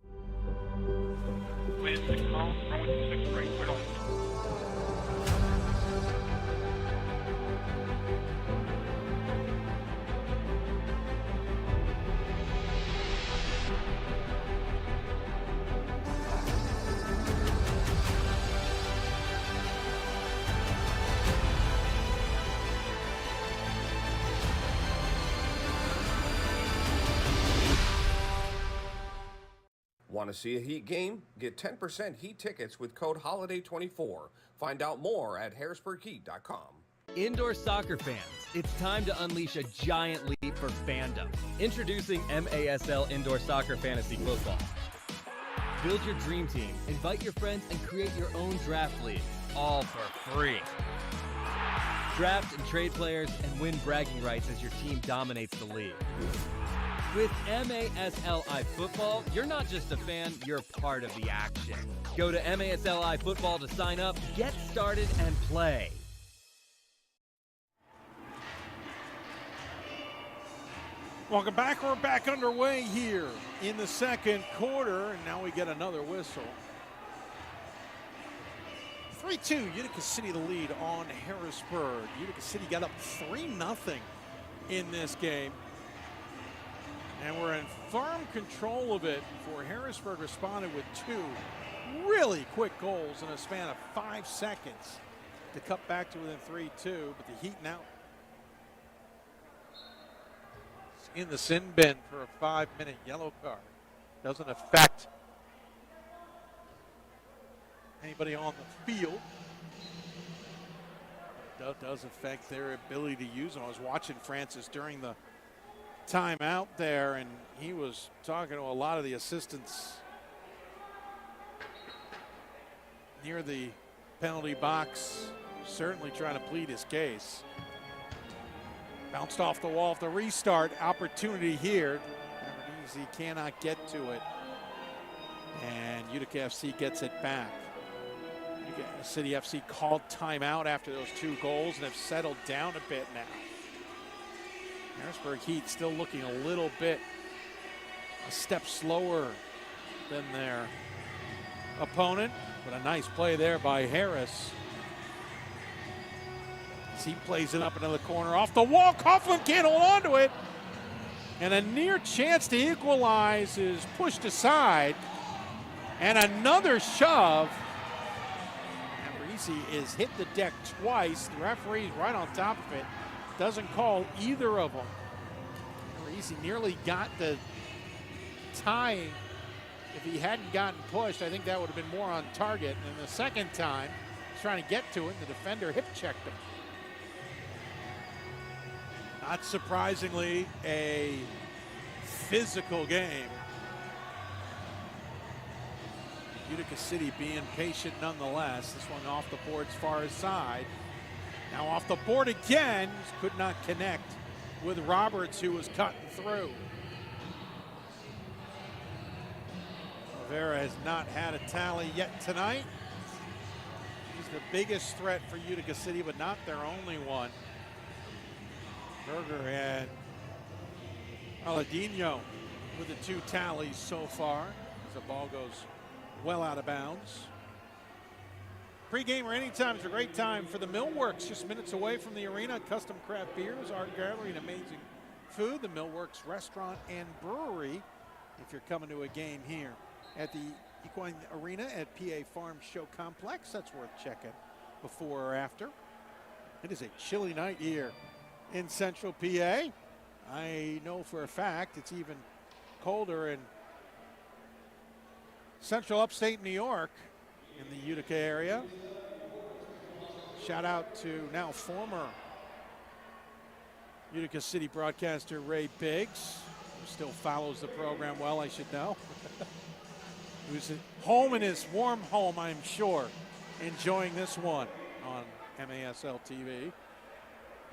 Want to see a Heat game? Get 10% Heat tickets with code HOLIDAY24. Find out more at HARRISBURGHeat.com. Indoor soccer fans, it's time to unleash a giant leap for fandom. Introducing MASL Indoor Soccer Fantasy Football. Build your dream team, invite your friends, and create your own draft league, all for free. Draft and trade players and win bragging rights as your team dominates the league. With MASLI Football, you're not just a fan, you're part of the action. Go to MASLI Football to sign up, get started, and play. Welcome back. We're back underway here in the second quarter, and now we get another whistle. 3-2, Utica City the lead on Harrisburg. Utica City got up 3-0 in this game. And we're in firm control of it before Harrisburg responded with 2 really quick goals in a span of 5 seconds to cut back to within 3-2. But the Heat now in the sin bin for a 5-minute yellow card. Doesn't affect anybody on the field. It does affect their ability to use them. I was watching Francis during the timeout there, and he was talking to a lot of the assistants near the penalty box, certainly trying to plead his case. Bounced off the wall for the restart. Opportunity here. He cannot get to it. And Utica FC gets it back. City FC called timeout after those 2 goals and have settled down a bit now. Harrisburg Heat still looking a little bit a step slower than their opponent, but a nice play there by Harris. As he plays it up into the corner, off the wall, Coughlin can't hold on to it. And a near chance to equalize is pushed aside. And another shove. Ambrisi is hit the deck twice. The referee's right on top of it. Doesn't call either of them. Ambrisi nearly got the tie. If he hadn't gotten pushed, I think that would have been more on target. And the second time, he's trying to get to it, and the defender hip checked him. Not surprisingly, a physical game. Utica City being patient nonetheless. This one off the board's far side. Now off the board again. Could not connect with Roberts, who was cutting through. Rivera has not had a tally yet tonight. He's the biggest threat for Utica City, but not their only one. Berger and Aladino with the 2 tallies so far as the ball goes well out of bounds. Pre-game or anytime is a great time for the Millworks, just minutes away from the arena. Custom craft beers, art gallery, and amazing food. The Millworks Restaurant and Brewery, if you're coming to a game here at the Equine Arena at PA Farm Show Complex. That's worth checking before or after. It is a chilly night here in Central PA. I know for a fact it's even colder in Central Upstate New York, in the Utica area. Shout out to now former Utica City broadcaster Ray Biggs, who still follows the program well, I should know. Who's at home in his warm home, I'm sure, enjoying this one on MASL TV.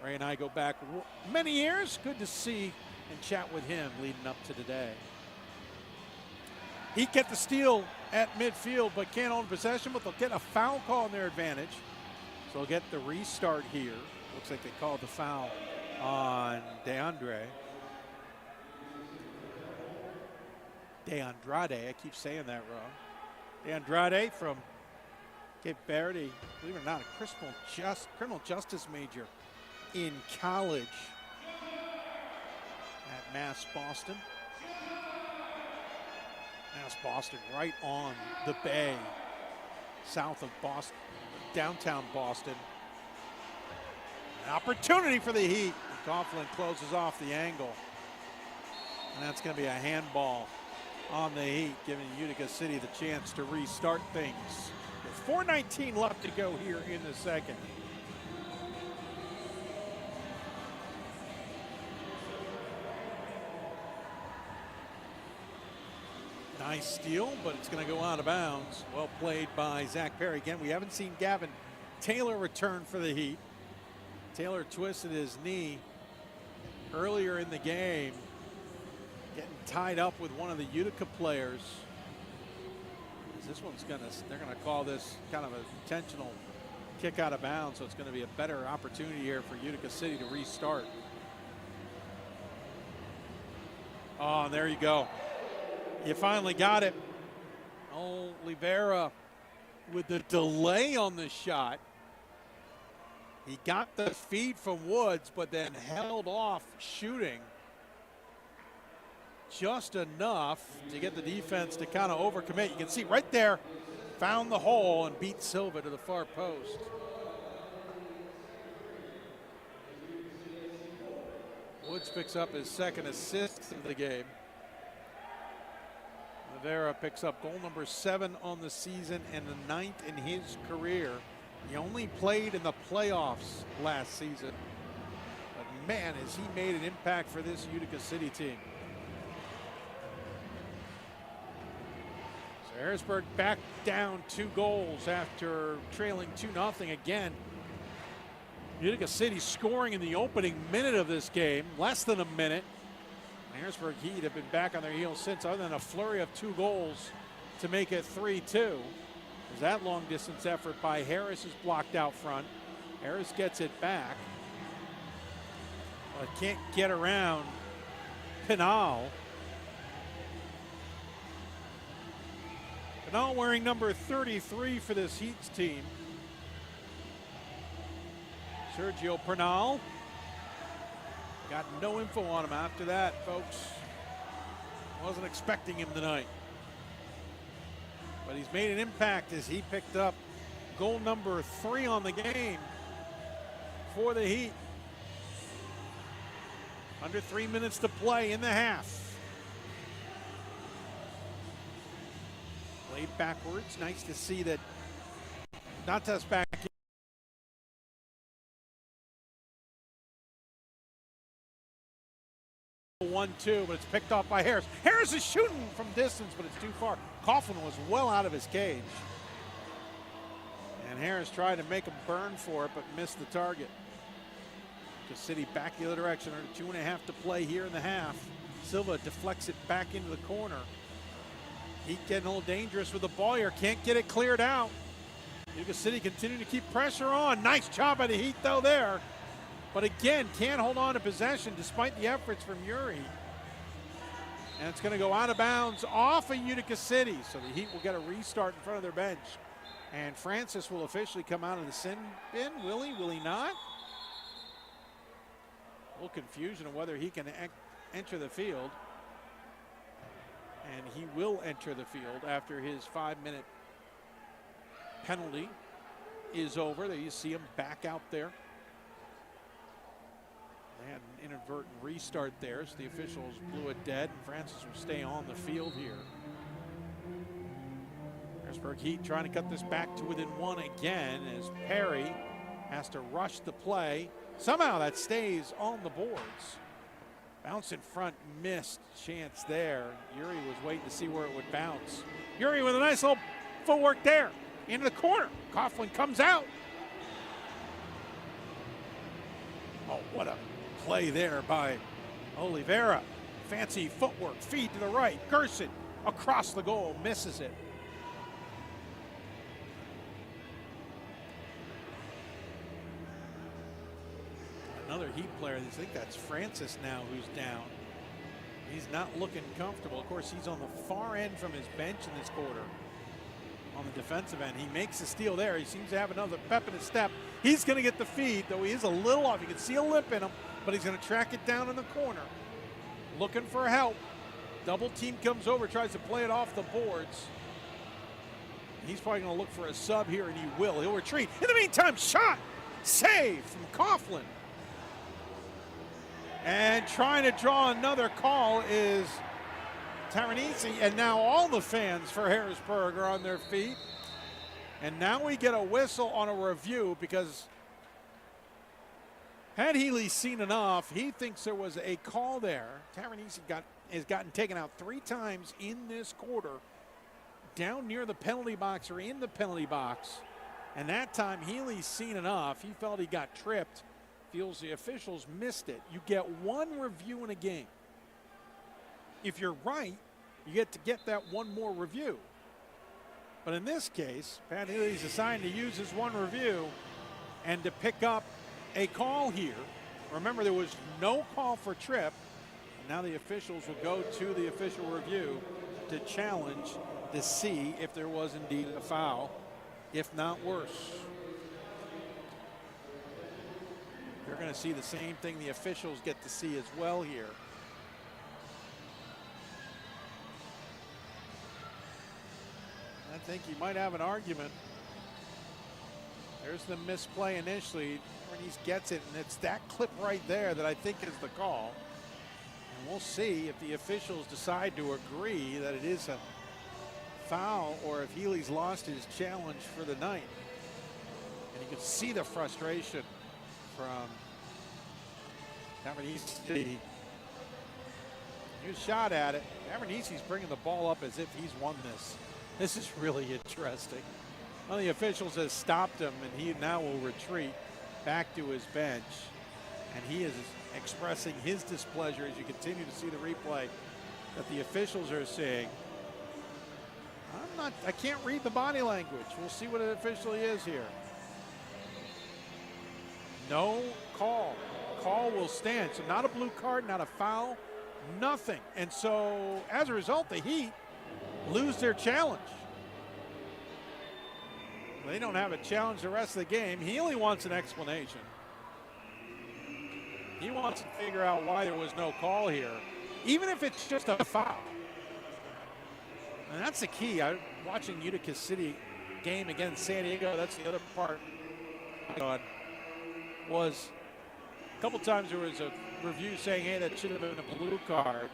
Ray and I go back many years. Good to see and chat with him leading up to today. Heat get the steal at midfield, but can't own possession, but they'll get a foul call in their advantage. So they'll get the restart here. Looks like they called the foul on DeAndrade. I keep saying that wrong. DeAndrade from Cape Verde, believe it or not, a criminal justice major in college at Mass Boston. Mass Boston, right on the bay, south of Boston, downtown Boston. An opportunity for the Heat. Coughlin closes off the angle. And that's going to be a handball on the Heat, giving Utica City the chance to restart things. With 4:19 left to go here in the second. Nice steal, but it's going to go out of bounds. Well played by Zach Perry. Again, we haven't seen Gavin Taylor return for the Heat. Taylor twisted his knee earlier in the game, getting tied up with one of the Utica players. This one's they're going to call this kind of an intentional kick out of bounds, so it's going to be a better opportunity here for Utica City to restart. Oh, and there you go. You finally got it. Oliveira with the delay on the shot. He got the feed from Woods, but then held off shooting just enough to get the defense to kind of overcommit. You can see right there, found the hole and beat Silva to the far post. Woods picks up his second assist of the game. Rivera picks up goal number 7 on the season and the 9th in his career. He only played in the playoffs last season. But man, has he made an impact for this Utica City team. So Harrisburg back down 2 goals after trailing 2-0 again. Utica City scoring in the opening minute of this game, less than a minute. Harrisburg Heat have been back on their heels since, other than a flurry of 2 goals to make it 3-2. That long distance effort by Harris is blocked out front. Harris gets it back, but can't get around Pinal. Pinal wearing number 33 for this Heat's team. Sergio Pinal. Got no info on him after that, folks. Wasn't expecting him tonight. But he's made an impact as he picked up goal number 3 on the game for the Heat. Under 3 minutes to play in the half. Played backwards. Nice to see that Dantas back in. 1-2, but it's picked off by Harris. Harris is shooting from distance, but it's too far. Coughlin was well out of his cage. And Harris tried to make him burn for it, but missed the target. The City back the other direction. Under 2.5 to play here in the half. Silva deflects it back into the corner. Heat getting a little dangerous with the ball here. Can't get it cleared out. Utica City continuing to keep pressure on. Nice job by the Heat, though, there. But again, can't hold on to possession despite the efforts from Uri. And it's going to go out of bounds off of Utica City. So the Heat will get a restart in front of their bench. And Francis will officially come out of the sin bin. Will he? Will he not? A little confusion of whether he can enter the field. And he will enter the field after his 5-minute penalty is over. There you see him back out there. They had an inadvertent restart there, so the officials blew it dead, and Francis will stay on the field here. Harrisburg Heat trying to cut this back to within 1 again as Perry has to rush the play. Somehow that stays on the boards. Bounce in front, missed chance there. Uri was waiting to see where it would bounce. Uri with a nice little footwork there into the corner. Coughlin comes out. Oh, what a play there by Oliveira. Fancy footwork, feed to the right. Gerson across the goal, misses it. Another Heat player, I think that's Francis now who's down. He's not looking comfortable. Of course, he's on the far end from his bench in this quarter. On the defensive end, he makes a steal there. He seems to have another pep in his step. He's going to get the feed, though he is a little off. You can see a lip in him, but he's going to track it down in the corner. Looking for help. Double team comes over, tries to play it off the boards. He's probably going to look for a sub here, and he will. He'll retreat. In the meantime, shot! Save from Coughlin. And trying to draw another call is Taranisi, and now all the fans for Harrisburg are on their feet. And now we get a whistle on a review because had Healy seen enough, he thinks there was a call there. Taranisi has gotten taken out 3 times in this quarter, down near the penalty box or in the penalty box. And that time Healy's seen enough. He felt he got tripped, feels the officials missed it. You get 1 review in a game. If you're right, you get to get that 1 more review. But in this case, Pat Healy's assigned to use his 1 review and to pick up a call here. Remember, there was no call for trip. And now the officials will go to the official review to challenge to see if there was indeed a foul, if not worse. You're going to see the same thing the officials get to see as well here. I think he might have an argument. There's the misplay initially. Bernice gets it, and it's that clip right there that I think is the call. And we'll see if the officials decide to agree that it is a foul or if Healy's lost his challenge for the night. And you can see the frustration from Tavernese. Good shot at it. Tavernese's bringing the ball up as if he's won this. This is really interesting. One of the officials has stopped him, and he now will retreat back to his bench. And he is expressing his displeasure as you continue to see the replay that the officials are seeing. I can't read the body language. We'll see what it officially is here. No call. Call will stand. So not a blue card, not a foul, nothing. And so as a result, the Heat lose their challenge. They don't have a challenge the rest of the game. He only wants an explanation. He wants to figure out why there was no call here, even if it's just a foul. And that's the key. I'm watching Utica City game against San Diego. That's the other part. Was a couple times there was a review saying, hey, that should have been a blue card.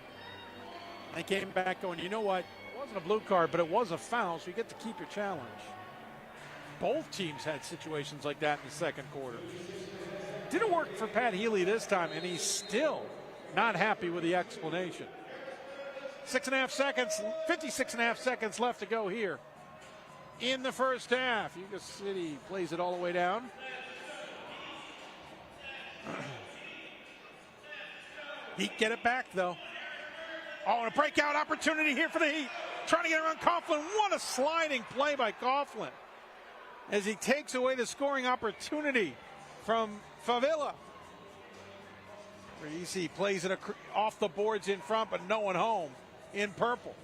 They came back going, you know what? It wasn't a blue card, but it was a foul, so you get to keep your challenge. Both teams had situations like that in the second quarter. Didn't work for Pat Healy this time, and he's still not happy with the explanation. 6.5 seconds, 56.5 seconds left to go here in the first half. Utica City plays it all the way down. Heat get it back, though. Oh, and a breakout opportunity here for the Heat. Trying to get around Coughlin. What a sliding play by Coughlin as he takes away the scoring opportunity from Favilla. Easy plays it off the boards in front, but no one home in purple.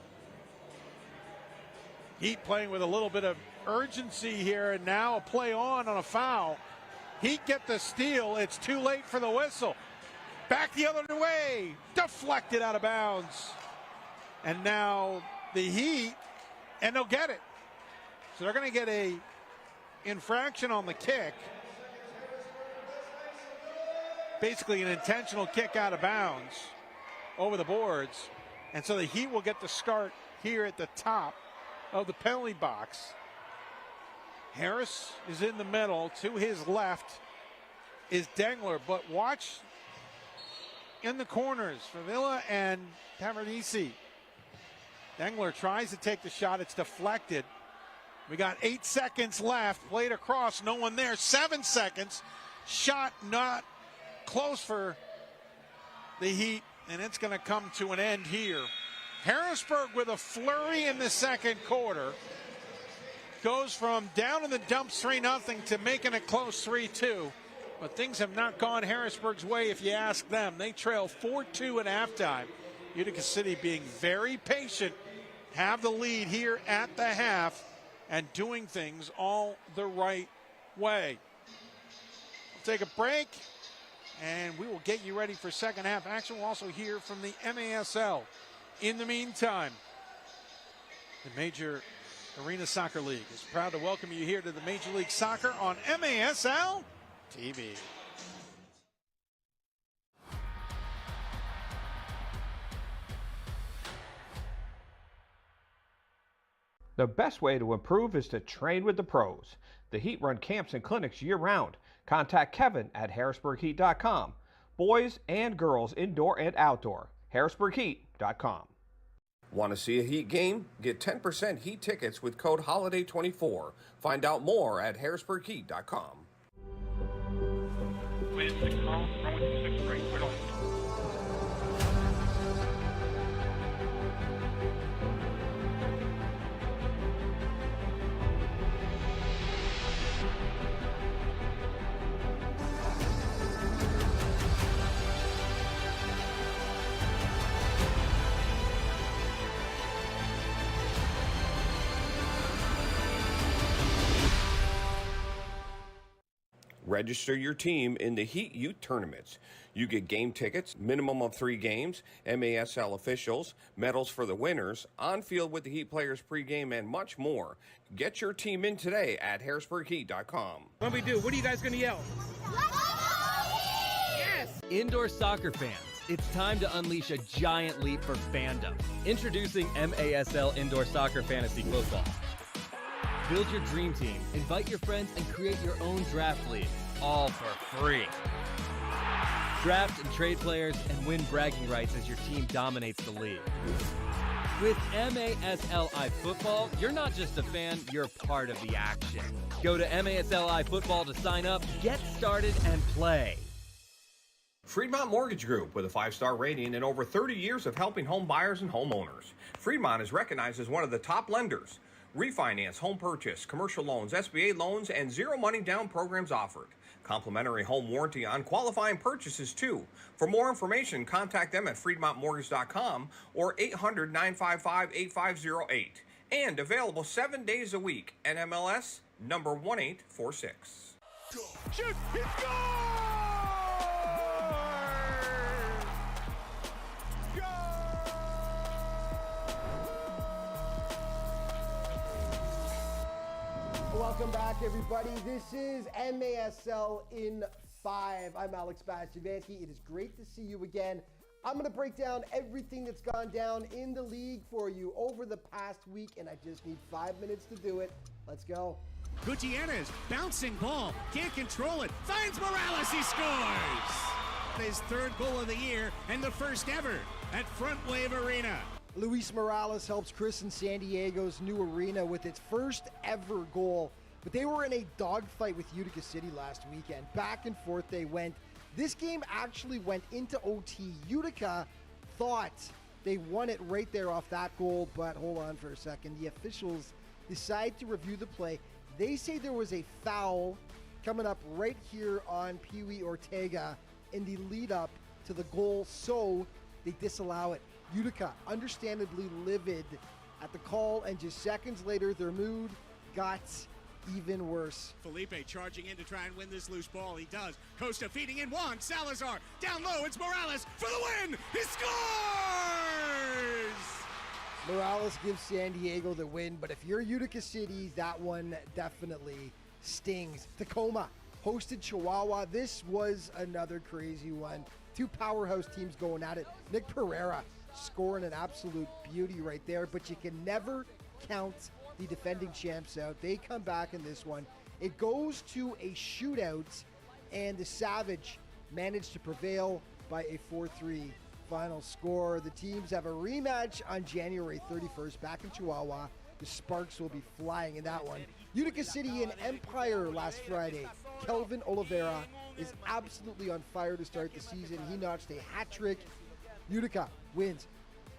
Heat playing with a little bit of urgency here, and now a play on a foul. Heat get the steal. It's too late for the whistle. Back the other way. Deflected out of bounds. And now the Heat, and they'll get it. So they're going to get a infraction on the kick. Basically an intentional kick out of bounds over the boards. And so the Heat will get the start here at the top of the penalty box. Harris is in the middle. To his left is Dengler. But watch in the corners, Favilla and Tavernisi. Dengler tries to take the shot. It's deflected. We got 8 seconds left. Played across. No one there. 7 seconds. Shot not close for the Heat. And it's going to come to an end here. Harrisburg with a flurry in the second quarter. Goes from down in the dumps 3-0 to making it close 3-2. But things have not gone Harrisburg's way if you ask them. They trail 4-2 at halftime. Utica City being very patient, have the lead here at the half, and doing things all the right way. We'll take a break, and we will get you ready for second half action. We'll also hear from the MASL. In the meantime, the Major Arena Soccer League is proud to welcome you here to the Major League Soccer on MASL TV. The best way to improve is to train with the pros. The Heat run camps and clinics year-round. Contact Kevin at HARRISBURGHeat.com. Boys and girls, indoor and outdoor. HARRISBURGHeat.com. Want to see a Heat game? Get 10% Heat tickets with code HOLIDAY24. Find out more at HARRISBURGHeat.com. With 6 miles, runway 26 straight, clear to land. Register your team in the Heat Youth Tournaments. You get game tickets, minimum of 3 games, MASL officials, medals for the winners, on field with the Heat players pregame, and much more. Get your team in today at HARRISBURGHeat.com. What we do? What are you guys going to yell? Yes! Indoor soccer fans, it's time to unleash a giant leap for fandom. Introducing MASL Indoor Soccer Fantasy Football. Build your dream team, invite your friends, and create your own draft league, all for free. Draft and trade players and win bragging rights as your team dominates the league. With MASLI Football, you're not just a fan, you're part of the action. Go to MASLI Football to sign up, get started, and play. Fremont Mortgage Group, with a 5-star rating and over 30 years of helping home buyers and homeowners. Fremont is recognized as one of the top lenders. Refinance, home purchase, commercial loans, SBA loans, and zero money down programs offered. Complimentary home warranty on qualifying purchases, too. For more information, contact them at FremontMortgage.com or 800-955-8508. And available 7 days a week. NMLS number 1846. Shoot! He scores! Welcome back, everybody. This is MASL in 5. I'm Alex Bastivansky. It is great to see you again. I'm going to break down everything that's gone down in the league for you over the past week, and I just need 5 minutes to do it. Let's go. Gutierrez, bouncing ball, can't control it, finds Morales, he scores! His third goal of the year and the first ever at Front Wave Arena. Luis Morales helps Chris in San Diego's new arena with its first ever goal, but they were in a dogfight with Utica City last weekend. Back and forth they went. This game actually went into OT. Utica thought they won it right there off that goal, but hold on for a second. The officials decide to review the play. They say there was a foul coming up right here on Pee Wee Ortega in the lead up to the goal, so they disallow it. Utica, understandably livid at the call, and just seconds later, their mood got even worse. Felipe charging in to try and win this loose ball. He does. Costa feeding in Juan Salazar. Down low, it's Morales for the win. He scores! Morales gives San Diego the win, but if you're Utica City, that one definitely stings. Tacoma hosted Chihuahua. This was another crazy one. Two powerhouse teams going at it. Nick Pereira scoring an absolute beauty right there, but you can never count the defending champs out. They come back in this one. It goes to a shootout, and the Savage managed to prevail by a 4-3 final score. The teams have a rematch on January 31st back in Chihuahua. The Sparks will be flying in that one. Utica City and Empire last Friday. Kelvin Oliveira is absolutely on fire to start the season. He notched a hat trick. Utica wins.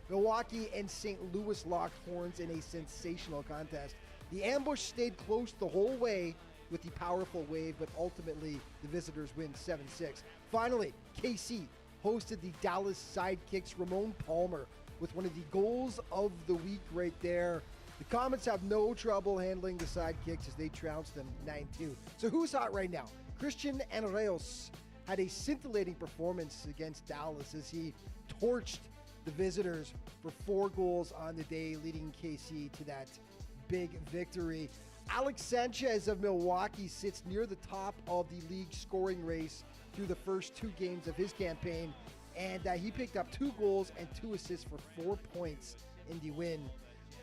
Milwaukee and St. Louis locked horns in a sensational contest. The ambush stayed close the whole way with the powerful wave, but ultimately the visitors win 7-6. Finally, KC hosted the Dallas Sidekicks. Ramon Palmer with one of the goals of the week right there. The Comets have no trouble handling the Sidekicks as they trounce them 9-2. So who's hot right now? Christian Anreos had a scintillating performance against Dallas as he torched the visitors for 4 goals on the day, leading KC to that big victory. Alex Sanchez of Milwaukee sits near the top of the league scoring race through the first 2 games of his campaign, and he picked up 2 goals and 2 assists for 4 points in the win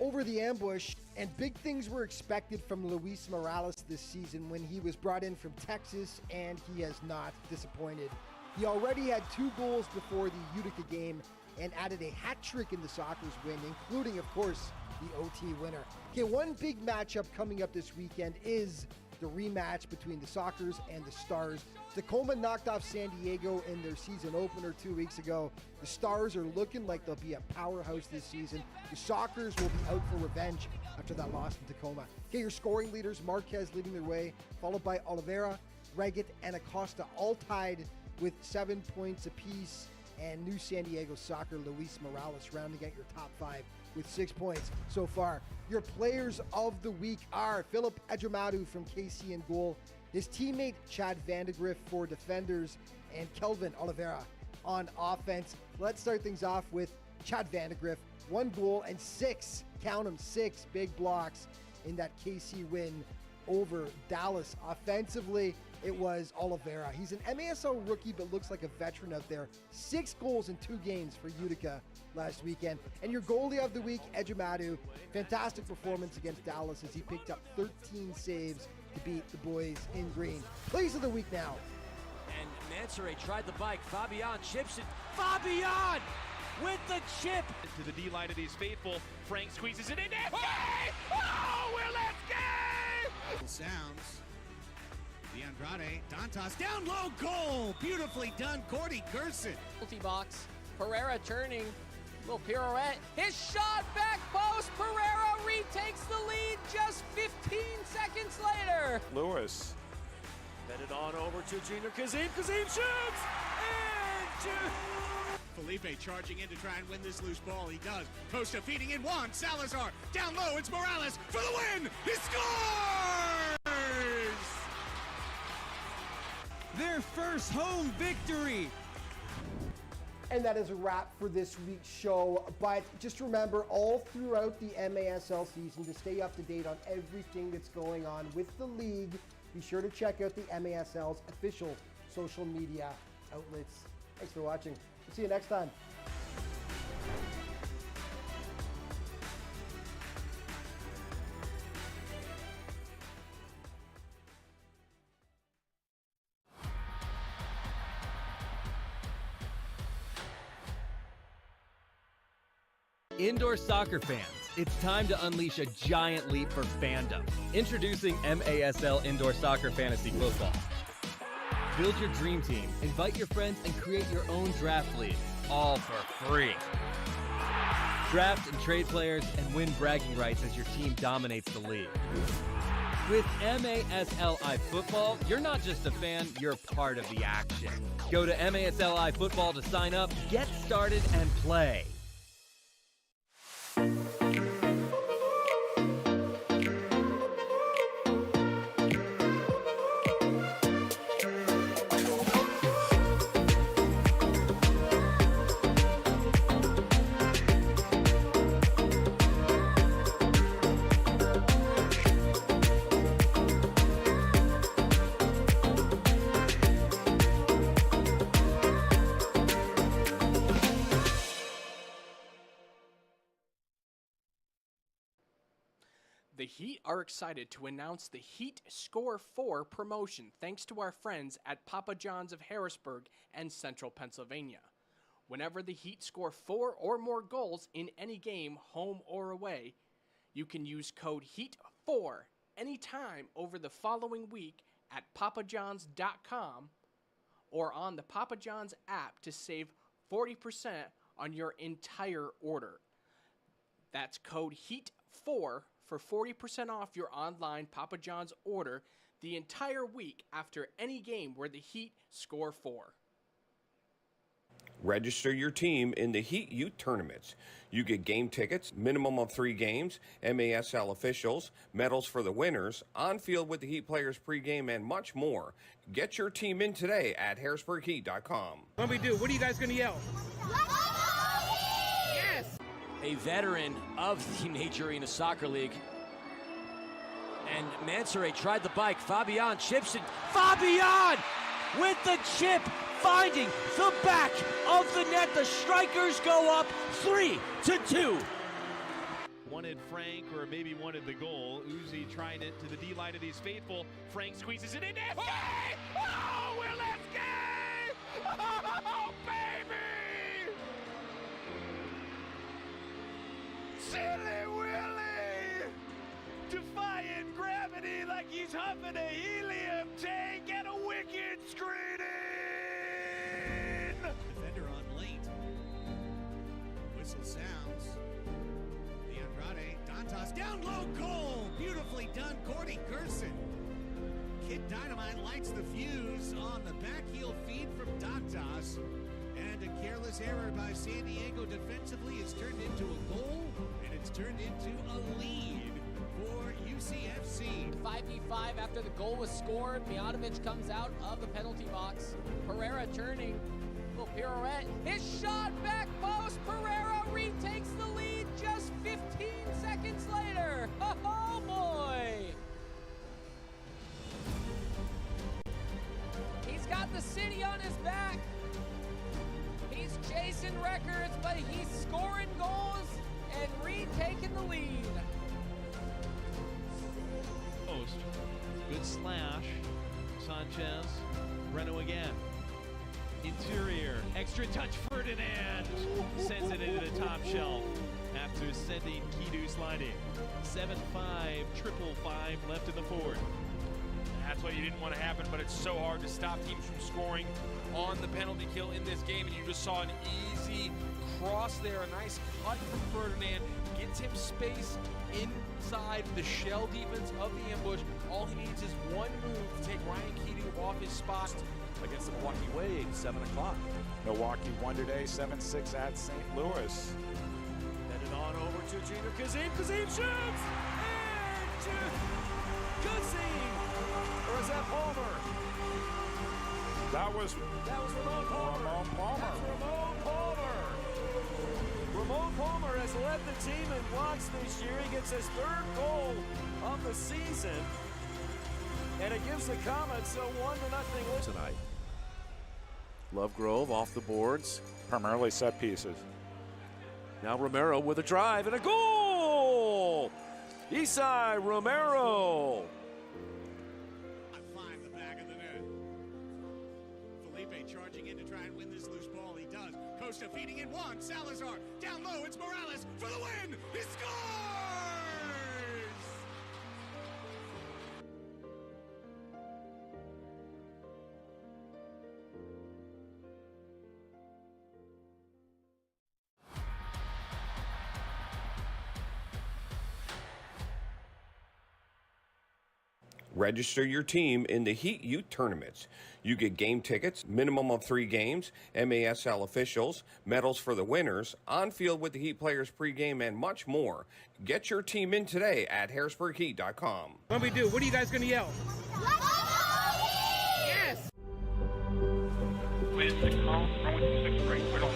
over the ambush. And big things were expected from Luis Morales this season when he was brought in from Texas, and he has not disappointed. He already had 2 goals before the Utica game and added a hat trick in the Sockers win, including, of course, the OT winner. Okay, one big matchup coming up this weekend is the rematch between the Sockers and the Stars. Tacoma knocked off San Diego in their season opener 2 weeks ago. The Stars are looking like they'll be a powerhouse this season. The Sockers will be out for revenge after that loss in Tacoma. Okay, your scoring leaders, Marquez leading their way, followed by Oliveira, Reggett, and Acosta, all tied with 7 points apiece. And new San Diego Soccer, Luis Morales, rounding out your top 5 with 6 points so far. Your players of the week are Philip Edramadu from KC in goal, his teammate Chad Vandegrift for defenders, and Kelvin Oliveira on offense. Let's start things off with Chad Vandegrift. 1 goal and 6, count them, 6 big blocks in that KC win over Dallas. Offensively, it was Oliveira. He's an MASL rookie, but looks like a veteran out there. 6 goals in 2 games for Utica last weekend. And your goalie of the week, Edramadu. Fantastic performance against Dallas as he picked up 13 saves to beat the boys in green. Plays of the week now. And Mansouri tried the bike. Fabian chips it. Fabian with the chip. To the D-line of these faithful. Frank squeezes it in. Oh, Will Sounds. Andrade, Dantas, down low, goal! Beautifully done, Cordy Gerson. Penalty box. Pereira turning. Little pirouette. His shot, back post. Pereira retakes the lead just 15 seconds later. Lewis. Fed it on over to Junior Kazim. Kazim shoots! And Felipe charging in to try and win this loose ball. He does. Costa feeding in Juan Salazar. Down low, it's Morales for the win! He scores! Their first home victory. And that is a wrap for this week's show. But just remember, all throughout the MASL season, to stay up to date on everything that's going on with the league, be sure to check out the MASL's official social media outlets. Thanks for watching. We'll see you next time. Indoor soccer fans, it's time to unleash a giant leap for fandom. Introducing MASL Indoor Soccer Fantasy Football. Build your dream team, invite your friends, and create your own draft league, all for free. Draft and trade players and win bragging rights as your team dominates the league. With MASL iFootball, you're not just a fan, you're part of the action. Go to MASL iFootball to sign up, get started, and play. The Heat are excited to announce the Heat Score 4 promotion thanks to our friends at Papa John's of Harrisburg and Central Pennsylvania. Whenever the Heat score 4 or more goals in any game, home or away, you can use code HEAT4 anytime over the following week at papajohns.com or on the Papa John's app to save 40% on your entire order. That's code HEAT4 for 40% off your online Papa John's order the entire week after any game where the Heat score 4. Register your team in the Heat Youth Tournaments. You get game tickets, minimum of 3 games, MASL officials, medals for the winners, on field with the Heat players pregame, and much more. Get your team in today at HARRISBURGHeat.com. What do we do? What are you guys going to yell? Yes! A veteran of the Major Arena Soccer League. And Mansoret tried the bike. Fabian chips it. Fabian with the chip, finding the back of the net. The strikers go up 3-2. Wanted Frank, or maybe wanted the goal. Uzi trying it to the D line of these faithful. Frank squeezes it in. FK! Oh, Will FK! Oh, baby! Silly Willie! Defying gravity like he's huffing a helium tank and a wicked screening! Defender on late. Whistle sounds. The Andrade, Dantas, down low, goal! Beautifully done, Cordy Gerson. Kid Dynamite lights the fuse on the back heel feed from Dantas. And a careless error by San Diego defensively is turned into a goal, and it's turned into a lead for UCFC. 5v5 after the goal was scored. Mijatovic comes out of the penalty box. Pereira turning. Little pirouette. His shot, back post. Pereira retakes the lead just 15 seconds later. Oh boy! He's got the city on his back. He's chasing records, but he's scoring goals and retaking the lead. Post. Good slash. Sanchez. Breno again. Interior. Extra touch. Ferdinand sends it into the top shelf after sending Kidu sliding. 7-5, 5-5 left in the fourth. That's what you didn't want to happen, but it's so hard to stop teams from scoring on the penalty kill in this game, and you just saw an easy cross there, a nice cut from Ferdinand, gets him space inside the shell defense of the ambush. All he needs is one move to take Ryan Keating off his spot. Against the Milwaukee Waves, 7 o'clock. Milwaukee won today, 7-6 at St. Louis. Headed on over to Junior Kazim. Kazim shoots! And Kazim! Or is that Palmer? That was Ramon Palmer. That's Ramon Palmer. Ramon Palmer has led the team in blocks this year. He gets his 3rd goal of the season. And it gives the Comets a 1-0 tonight. Lovegrove off the boards. Primarily set pieces. Now Romero with a drive and a goal! Isai Romero. Find the back of the net. Felipe charging in to try and win this loose ball. He does. Costa feeding in one. Salazar down low. It's Morales for the win. He scores! Register your team in the Heat Youth Tournaments. You get game tickets, minimum of 3 games, MASL officials, medals for the winners, on field with the Heat players pregame, and much more. Get your team in today at HARRISBURGHeat.com. What we do? What are you guys going to yell? Yes! With 6 calls, runway 26 straight, we're on.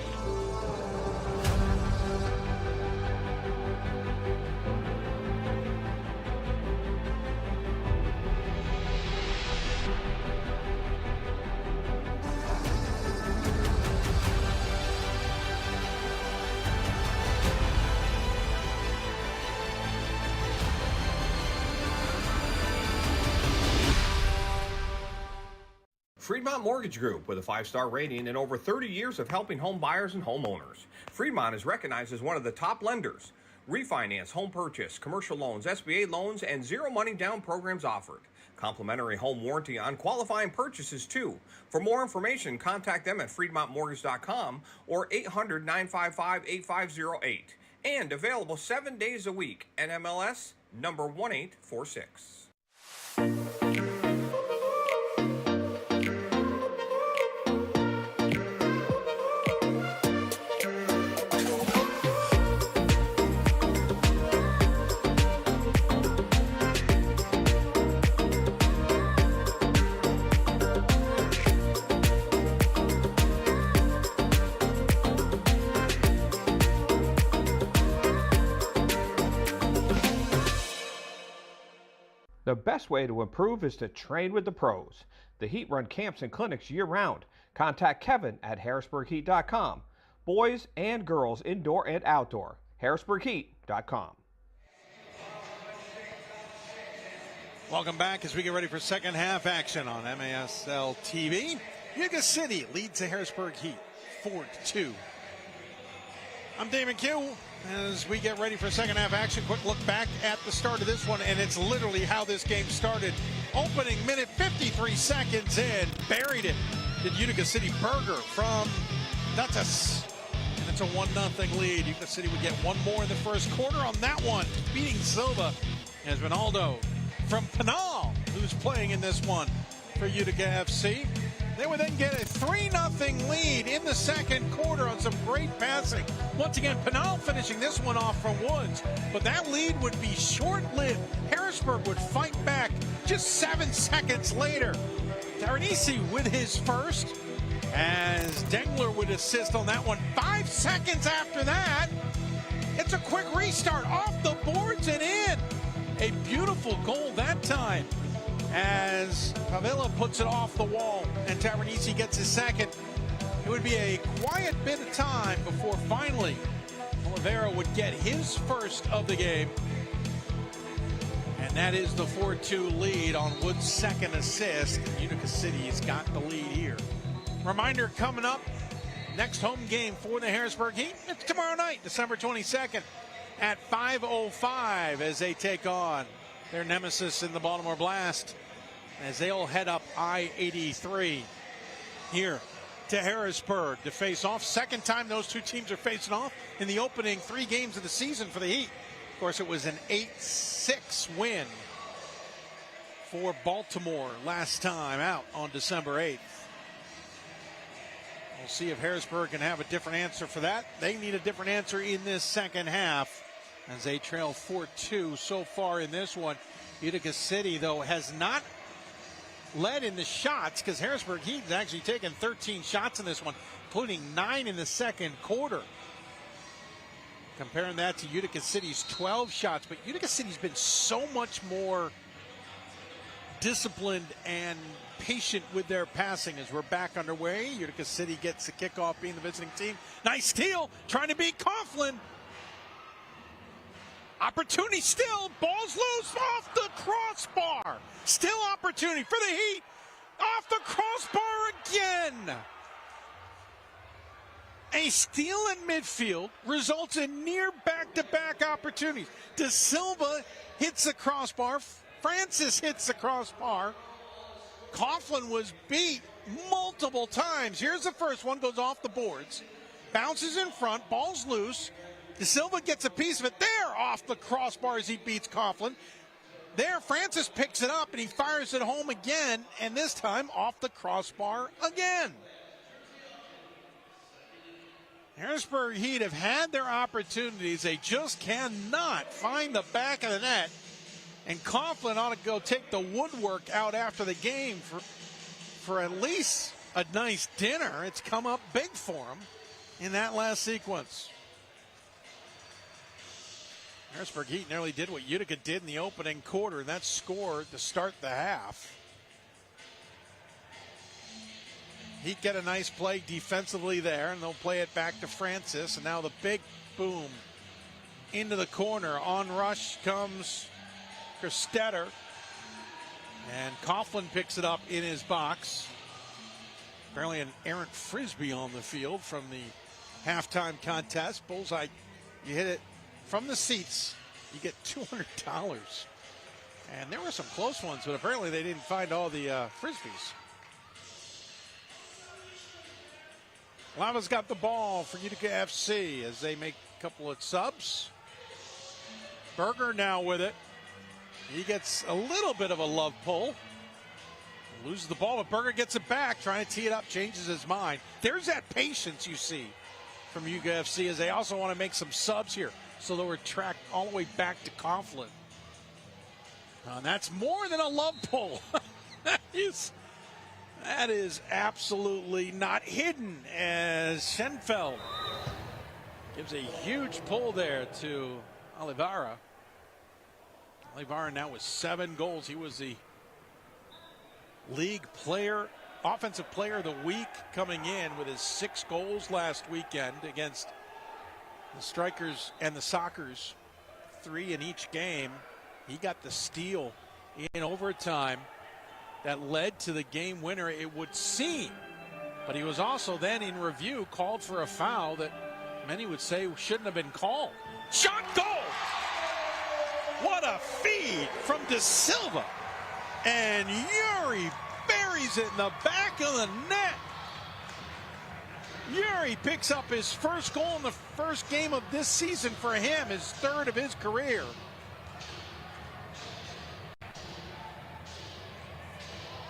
Fremont Mortgage Group, with a 5-star rating and over 30 years of helping home buyers and homeowners. Fremont is recognized as one of the top lenders. Refinance, home purchase, commercial loans, SBA loans, and zero money down programs offered. Complimentary home warranty on qualifying purchases, too. For more information, contact them at FremontMortgage.com or 800-955-8508. And available 7 days a week. NMLS number 1846. The best way to improve is to train with the pros. The Heat run camps and clinics year-round. Contact Kevin at HARRISBURGHeat.com. Boys and girls, indoor and outdoor. HARRISBURGHeat.com. Welcome back as we get ready for second half action on MASL TV. Utica City leads the Harrisburg Heat 4-2. I'm Damon Q. As we get ready for second half action, quick look back at the start of this one, and it's literally how this game started. Opening minute, 53 seconds in, buried it. Did Utica City Burger from Duttas. And it's a 1-0 lead. Utica City would get one more in the first quarter on that one, beating Silva as Ronaldo from Pinal, who's playing in this one for Utica FC. They would then get a 3-0 lead in the second quarter on some great passing. Once again, Pinal finishing this one off from Woods, but that lead would be short-lived. Harrisburg would fight back just 7 seconds later. Taranisi with his first, as Dengler would assist on that one. 5 seconds after that, it's a quick restart off the boards and in. A beautiful goal that time, as Pavilla puts it off the wall and Taranisi gets his second. It would be a quiet bit of time before finally Oliveira would get his first of the game. And that is the 4-2 lead on Wood's second assist. Utica City's got the lead here. Reminder coming up, next home game for the Harrisburg Heat. It's tomorrow night, December 22nd at 5:05 as they take on their nemesis in the Baltimore Blast. as they'll head up I-83 here to Harrisburg to face off. Second time those two teams are facing off in the opening 3 games of the season for the Heat. Of course, it was an 8-6 win for Baltimore last time out on December 8th. We'll see if Harrisburg can have a different answer for that. They need a different answer in this second half as they trail 4-2 so far in this one. Utica City, though, has not led in the shots because Harrisburg Heat has actually taken 13 shots in this one, including 9 in the second quarter. Comparing that to Utica City's 12 shots. But Utica City's been so much more disciplined and patient with their passing as we're back underway. Utica City gets the kickoff, being the visiting team. Nice steal, trying to beat Coughlin. Opportunity still, ball's loose off the crossbar. Still opportunity for the Heat, off the crossbar again. A steal in midfield results in near back-to-back opportunities. De Silva hits the crossbar, Francis hits the crossbar. Coughlin was beat multiple times. Here's the first one, goes off the boards. Bounces in front, ball's loose. De Silva gets a piece of it there off the crossbar as he beats Coughlin. There, Francis picks it up and he fires it home again, and this time off the crossbar again. Harrisburg Heat have had their opportunities. They just cannot find the back of the net. And Coughlin ought to go take the woodwork out after the game for at least a nice dinner. It's come up big for him in that last sequence. Harrisburg Heat nearly did what Utica did in the opening quarter, and that's scored to start the half. Heat get a nice play defensively there, and they'll play it back to Francis. And now the big boom into the corner. On rush comes Kerstetter, and Coughlin picks it up in his box. Apparently an errant frisbee on the field from the halftime contest. Bullseye, you hit it from the seats, you get $200. And there were some close ones, but apparently they didn't find all the frisbees. Lava's got the ball for Utica FC as they make a couple of subs. Berger now with it. He gets a little bit of a love pull. Loses the ball, but Berger gets it back, trying to tee it up, changes his mind. There's that patience you see from Utica FC as they also want to make some subs here. So they'll retract all the way back to Coughlin. And that's more than a love pull. That is absolutely not hidden, as Schenfeld gives a huge pull there to Oliveira. Oliveira now with 7 goals. He was the league player, offensive player of the week coming in with his 6 goals last weekend against the Strikers and the Sockers. 3 in each game. He got the steal in overtime that led to the game winner, it would seem. But he was also then in review called for a foul that many would say shouldn't have been called. Shot, goal! What a feed from De Silva. And Yuri buries it in the back of the net. Yuri picks up his first goal in the first game of this season for him, his 3rd of his career.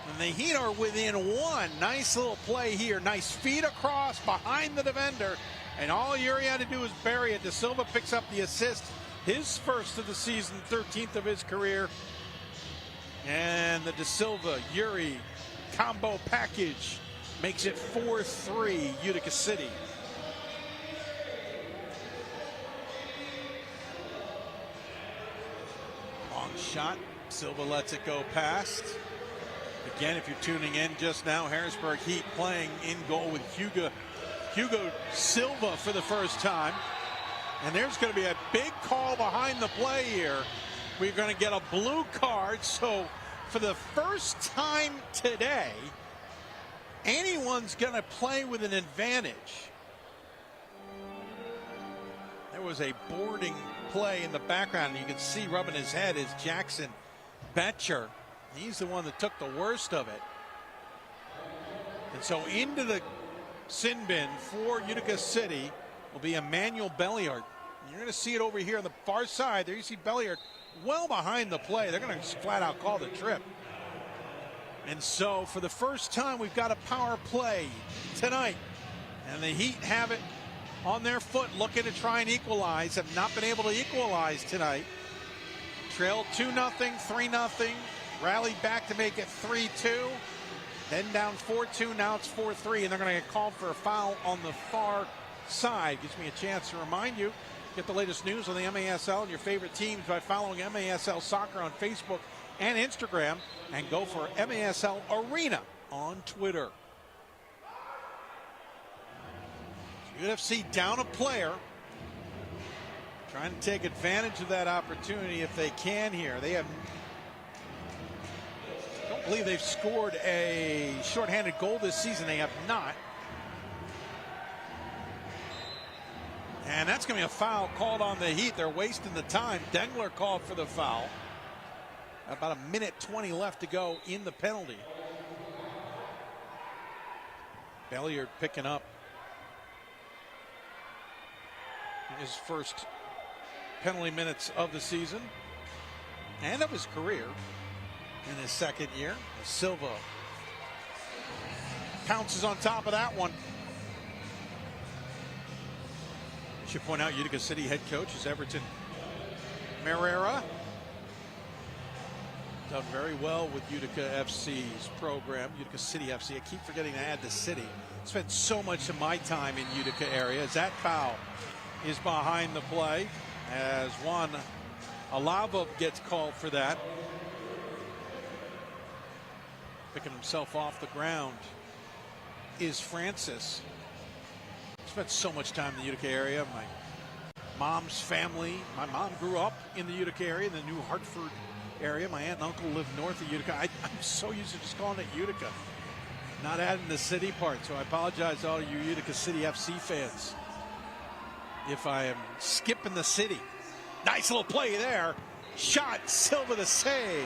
And the Heat are within 1. Nice little play here. Nice feed across behind the defender. And all Yuri had to do was bury it. De Silva picks up the assist. His first of the season, 13th of his career. And the De Silva, Yuri combo package makes it 4-3 Utica City. Long shot. Silva lets it go past. Again, if you're tuning in just now, Harrisburg Heat playing in goal with Hugo Silva for the first time. And there's going to be a big call behind the play here. We're going to get a blue card. So for the first time today, anyone's going to play with an advantage. There was a boarding play in the background. You can see rubbing his head is Jackson Betcher. He's the one that took the worst of it. And so into the sin bin for Utica City will be Emmanuel Belliard. You're going to see it over here on the far side. There you see Belliard well behind the play. They're going to flat out call the trip. And so for the first time, we've got a power play tonight. And the Heat have it on their foot, looking to try and equalize. Have not been able to equalize tonight. Trailed 2-0, 3-0. Rallied back to make it 3-2. Then down 4-2. Now it's 4-3. And they're going to get called for a foul on the far side. Gives me a chance to remind you, get the latest news on the MASL and your favorite teams by following MASL Soccer on Facebook and Instagram. And go for MASL Arena on Twitter. UFC down a player. Trying to take advantage of that opportunity if they can here. They have, I don't believe they've scored a shorthanded goal this season. They have not. And that's going to be a foul called on the Heat. They're wasting the time. Dengler called for the foul. About a minute 20 left to go in the penalty. Belliard picking up his first penalty minutes of the season and of his career in his second year. Silva pounces on top of that one. I should point out Utica City head coach is Everton Marrera. Done very well with Utica FC's program, Utica City FC. I keep forgetting to add the city. Spent so much of my time in Utica area. As that foul is behind the play, as Juan Alava gets called for that. Picking himself off the ground is Francis. Spent so much time in the Utica area. My mom's family, my mom grew up in the Utica area, in the New Hartford area. My aunt and uncle lived north of Utica. I'm so used to just calling it Utica, not adding the city part. So I apologize to all you Utica City FC fans if I am skipping the city. Nice little play there. Shot, Silva the save.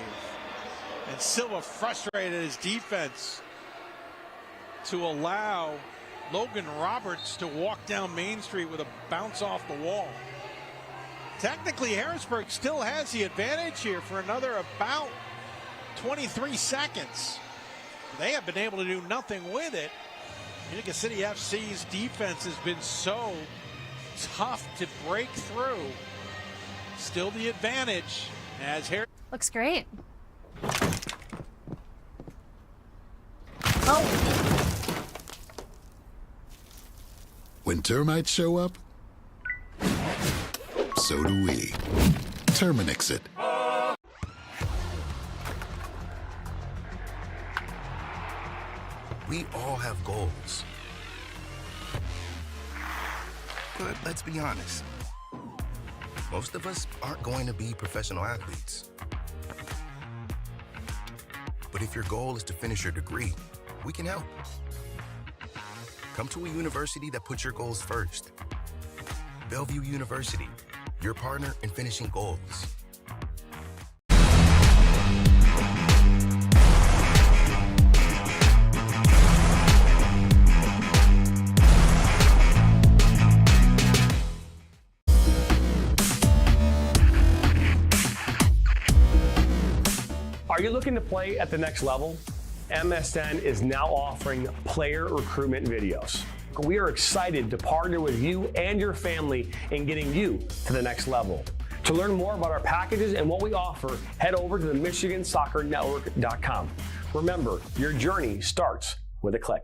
And Silva frustrated his defense to allow Logan Roberts to walk down Main Street with a bounce off the wall. Technically, Harrisburg still has the advantage here for another about 23 seconds. They have been able to do nothing with it. Utica City FC's defense has been so tough to break through. Still the advantage as Harris. Looks great. Oh. When termites show up, so do we. Terminix it. We all have goals. But let's be honest. Most of us aren't going to be professional athletes. But if your goal is to finish your degree, we can help. Come to a university that puts your goals first. Bellevue University, your partner in finishing goals. Are you looking to play at the next level? MSN is now offering player recruitment videos. We are excited to partner with you and your family in getting you to the next level. To learn more about our packages and what we offer, head over to the MichiganSoccerNetwork.com. Remember, your journey starts with a click.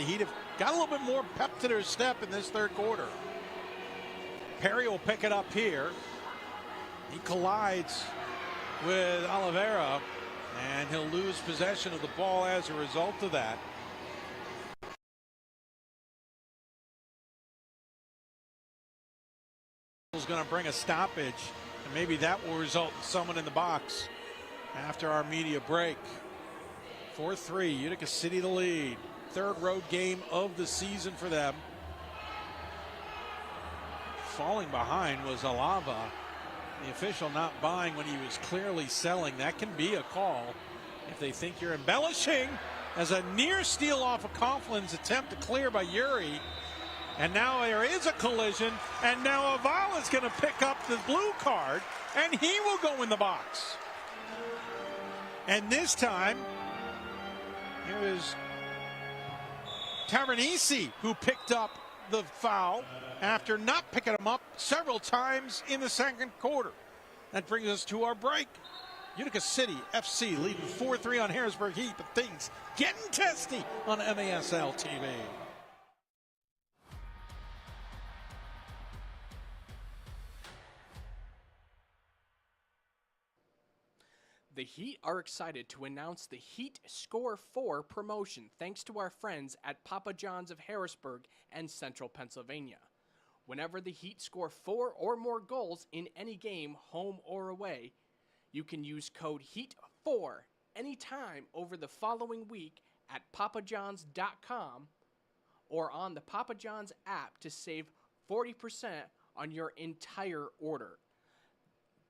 the Heat have got a little bit more pep to their step in this third quarter. Perry will pick it up here. He collides with Oliveira, and he'll lose possession of the ball as a result of that. Is going to bring a stoppage, and maybe that will result in someone in the box after our media break. 4-3, Utica City the lead. Third road game of the season for them. Falling behind was Alava. The official not buying when he was clearly selling. That can be a call if they think you're embellishing, as a near steal off of Coughlin's attempt to clear by Yuri. And now there is a collision, and now Avala's going to pick up the blue card, and he will go in the box. And this time, it was Tavernisi who picked up the foul after not picking him up several times in the second quarter. That brings us to our break. Utica City FC leading 4-3 on Harrisburg Heat, but things getting testy on MASL TV. The Heat are excited to announce the Heat Score 4 promotion thanks to our friends at Papa John's of Harrisburg and Central Pennsylvania. Whenever the Heat score 4 or more goals in any game, home or away, you can use code HEAT4 anytime over the following week at papajohns.com or on the Papa John's app to save 40% on your entire order.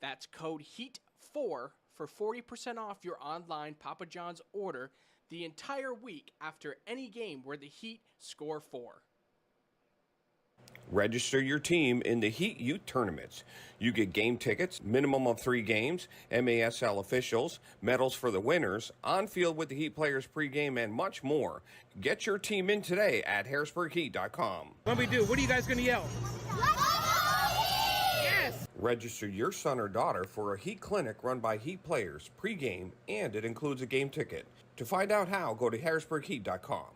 That's code HEAT4 for 40% off your online Papa John's order the entire week after any game where the Heat score 4. Register your team in the Heat Youth Tournaments. You get game tickets, minimum of 3 games, MASL officials, medals for the winners, on field with the Heat players pregame, and much more. Get your team in today at HarrisburgHeat.com. What do we do? What are you guys going to yell? Yes! Register your son or daughter for a Heat clinic run by Heat players pregame, and it includes a game ticket. To find out how, go to HarrisburgHeat.com.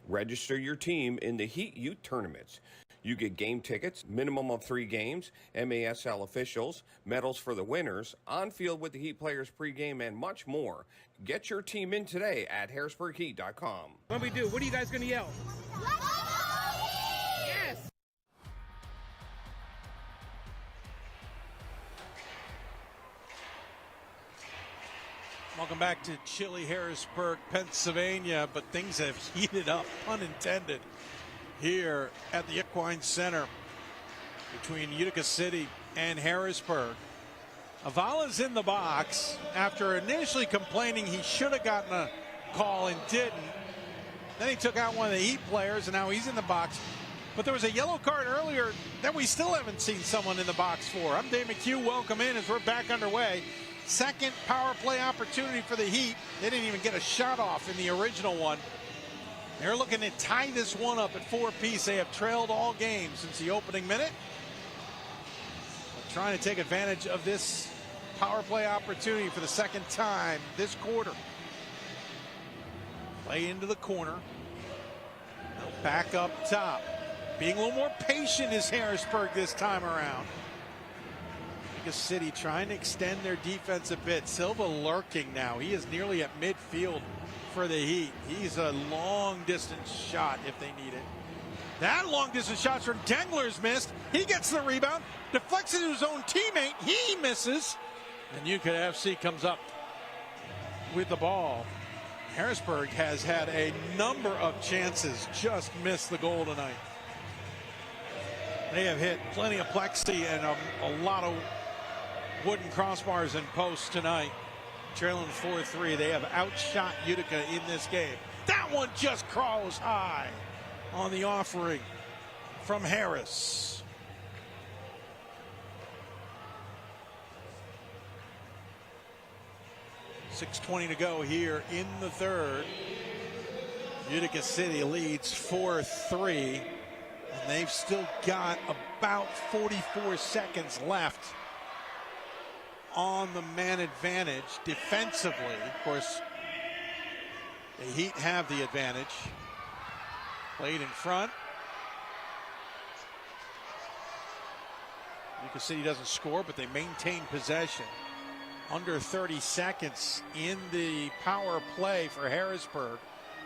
Register your team in the Heat Youth Tournaments. You get game tickets, minimum of 3 games, MASL officials, medals for the winners, on field with the Heat players pregame, and much more. Get your team in today at HarrisburgHeat.com. What do we do? What are you guys going to yell? Yes! Welcome back to chilly Harrisburg, Pennsylvania, but things have heated up, pun intended, here at the Equine Center between Utica City and Harrisburg. Avala's in the box after initially complaining he should have gotten a call and didn't. Then he took out one of the Heat players, and now he's in the box. But there was a yellow card earlier that we still haven't seen someone in the box for. I'm Dave McHugh. Welcome in as we're back underway. Second power play opportunity for the Heat. They didn't even get a shot off in the original one. They're looking to tie this one up at 4 apiece. They have trailed all game since the opening minute. But trying to take advantage of this power play opportunity for the second time this quarter. Play into the corner. Now back up top. Being a little more patient is Harrisburg this time around. Utica City trying to extend their defense a bit. Silva lurking now. He is nearly at midfield for the Heat. He's a long distance shot if they need it. That long distance shot from Dengler's missed. He gets the rebound, deflects it to his own teammate. He misses. And Utica FC comes up with the ball. Harrisburg has had a number of chances, just missed the goal tonight. They have hit plenty of plexi and a lot of wooden crossbars and posts tonight. Trailing 4-3. They have outshot Utica in this game. That one just crawls high on the offering from Harris. .620 to go here in the third. Utica City leads 4-3. And they've still got about 44 seconds left on the man advantage defensively. Of course, the Heat have the advantage. Played in front. Utica City doesn't score, but they maintain possession. Under 30 seconds in the power play for Harrisburg.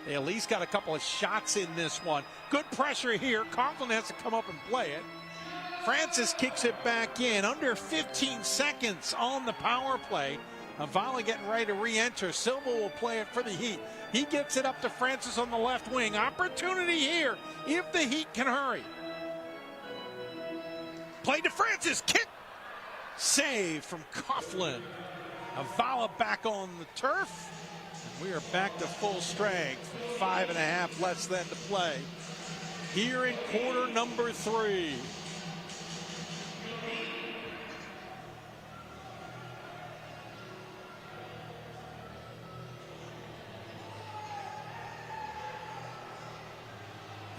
They at least got a couple of shots in this one. Good pressure here. Conklin has to come up and play it. Francis kicks it back in. Under 15 seconds on the power play. Avala getting ready to re-enter. Silva will play it for the Heat. He gets it up to Francis on the left wing. Opportunity here if the Heat can hurry. Play to Francis. Kick. Save from Coughlin. Avala back on the turf. And we are back to full strength. 5.5 less than to play. Here in quarter number 3.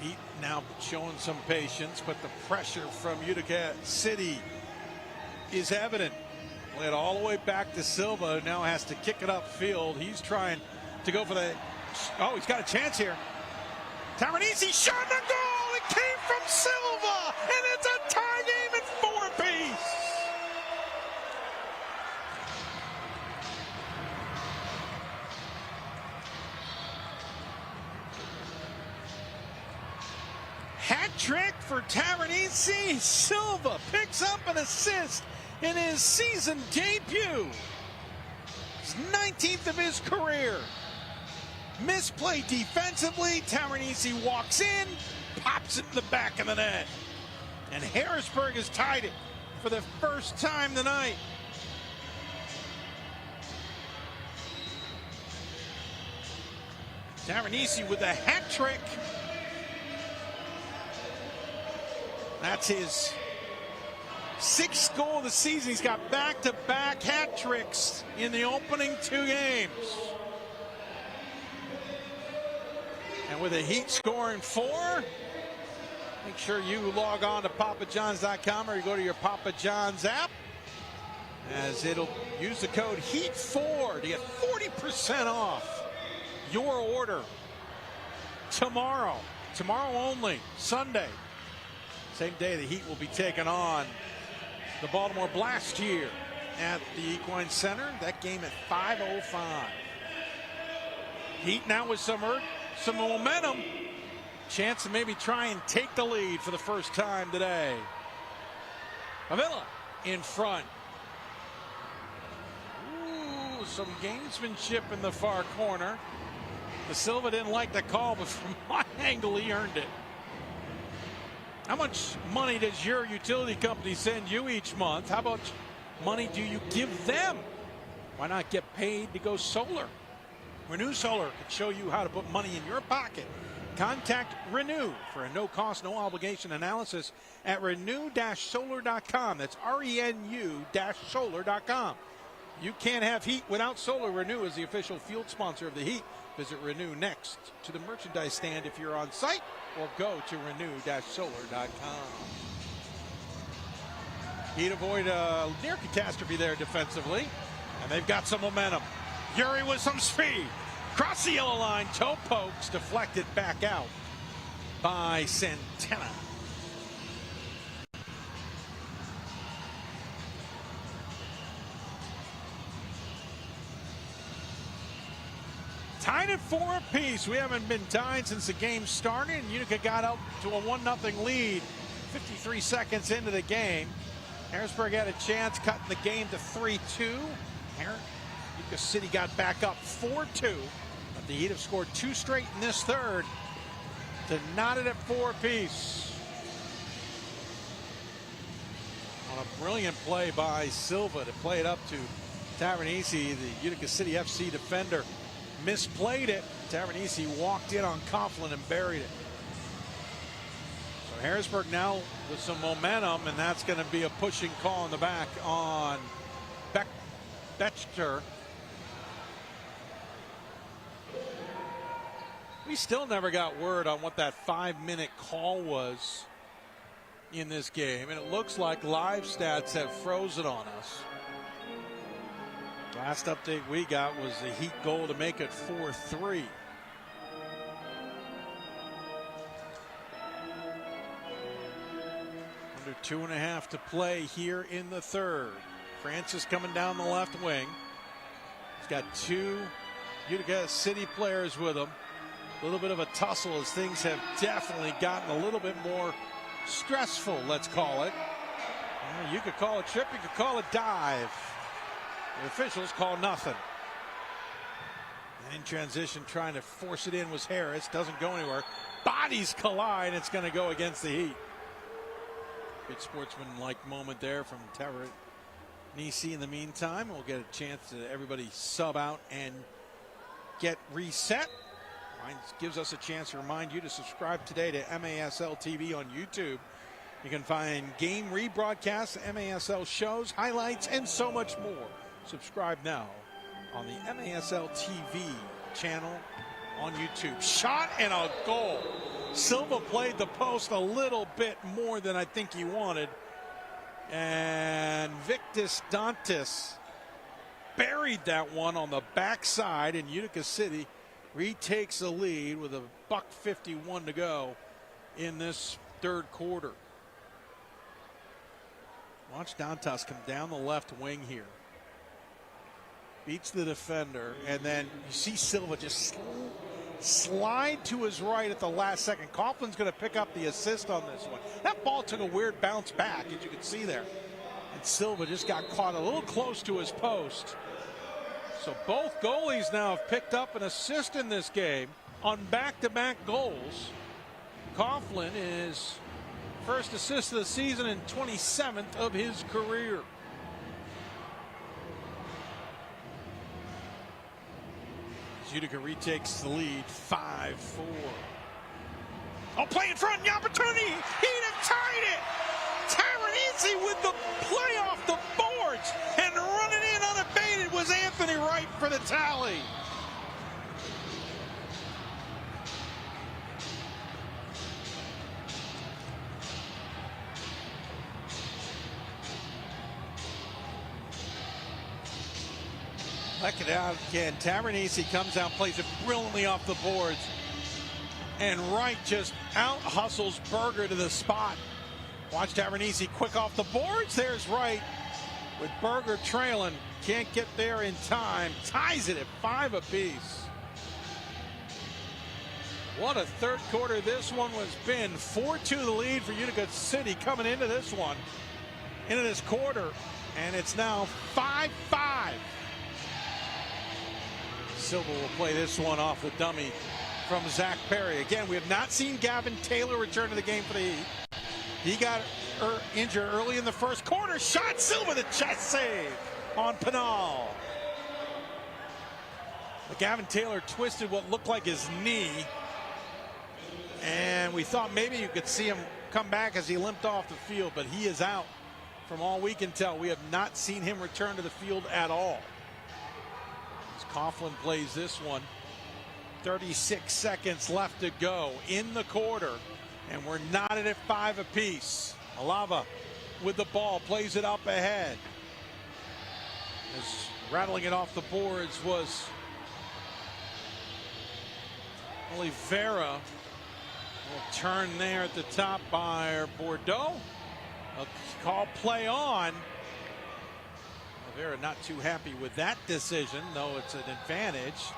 Heat now showing some patience, but the pressure from Utica City is evident. Led all the way back to Silva, who now has to kick it upfield. He's trying to go for the... Oh, he's got a chance here. Tavernese shot the goal! It came from Silva! And it's a tie game at 4-piece! Hat trick for Tavernese. Silva picks up an assist in his season debut. It's 19th of his career. Misplay defensively. Tavernese walks in, pops it in the back of the net. And Harrisburg has tied it for the first time tonight. Tavernese with a hat trick. That's his 6th goal of the season. He's got back-to-back hat tricks in the opening 2 games. And with the Heat scoring 4, make sure you log on to papajohns.com or you go to your Papa John's app, as it'll use the code HEAT4 to get 40% off your order tomorrow. Tomorrow only, Sunday. Same day the Heat will be taking on the Baltimore Blast here at the Equine Center. That game at 5:05. Heat now with some momentum. Chance to maybe try and take the lead for the first time today. Avila in front. Ooh, some gamesmanship in the far corner. De Silva didn't like the call, but from my angle, he earned it. How much money does your utility company send you each month? How much money do you give them? Why not get paid to go solar? Renew Solar can show you how to put money in your pocket. Contact Renew for a no-cost, no-obligation analysis at renew-solar.com. That's RENU-solar.com. You can't have heat without solar. Renew is the official field sponsor of the Heat. Visit Renew next to the merchandise stand if you're on site, or go to renew-solar.com. Heat avoid a near catastrophe there defensively, and they've got some momentum. Yuri with some speed. Cross the yellow line, toe pokes, deflected back out by Santana. Tied at 4 apiece. We haven't been tied since the game started, and Utica got up to a 1-0 lead 53 seconds into the game. Harrisburg had a chance cutting the game to 3-2. Utica City got back up 4-2, but the Heat have scored 2 straight in this third to knot it at 4 apiece. On a brilliant play by Silva to play it up to Tavernese, the Utica City FC defender misplayed it. Tavernese walked in on Coughlin and buried it. So Harrisburg now with some momentum, and that's going to be a pushing call in the back on Bechter. We still never got word on what that 5-minute call was in this game, and it looks like live stats have frozen on us. Last update we got was the Heat goal to make it 4-3. Under 2.5 to play here in the third. Francis coming down the left wing. He's got two Utica City players with him. A little bit of a tussle as things have definitely gotten a little bit more stressful, let's call it. You could call it trip, you could call it dive. The officials call nothing. And in transition, trying to force it in was Harris. Doesn't go anywhere. Bodies collide. It's going to go against the Heat. Good sportsman-like moment there from Tavernisi in the meantime. We'll get a chance to everybody sub out and get reset. Gives us a chance to remind you to subscribe today to MASL TV on YouTube. You can find game rebroadcasts, MASL shows, highlights, and so much more. Subscribe now on the MASL TV channel on YouTube. Shot and a goal. Silva played the post a little bit more than I think he wanted. And Victus Dantas buried that one on the backside, and Utica City retakes the lead with a $1:51 to go in this third quarter. Watch Dantas come down the left wing here. Beats the defender, and then you see Silva just slide to his right at the last second. Coughlin's going to pick up the assist on this one. That ball took a weird bounce back, as you can see there. And Silva just got caught a little close to his post. So both goalies now have picked up an assist in this game on back-to-back goals. Coughlin is first assist of the season and 27th of his career. Utica retakes the lead 5-4. Oh, play in front, the opportunity. He'd have tied it. Tavernisi with the play off the boards and running in unabated was Anthony Wright for the tally. Check it out again. Tavernisi comes out, plays it brilliantly off the boards. And Wright just out-hustles Berger to the spot. Watch Tavernisi quick off the boards. There's Wright with Berger trailing. Can't get there in time. Ties it at 5 apiece. What a third quarter this one has been. 4-2 the lead for Utica City coming into this one, into this quarter. And it's now 5-5. Silva will play this one off the dummy from Zach Perry. Again, we have not seen Gavin Taylor return to the game for the Heat. He got injured early in the first quarter. Shot Silva, the chest save on Pinal. But Gavin Taylor twisted what looked like his knee. And we thought maybe you could see him come back as he limped off the field, but he is out. From all we can tell, we have not seen him return to the field at all. Coughlin plays this one. 36 seconds left to go in the quarter, and we're knotted at 5 apiece. Alava with the ball, plays it up ahead. As rattling it off the boards was Oliveira. A turn there at the top by Bordeaux. A call play on. Oliveira not too happy with that decision, though it's an advantage.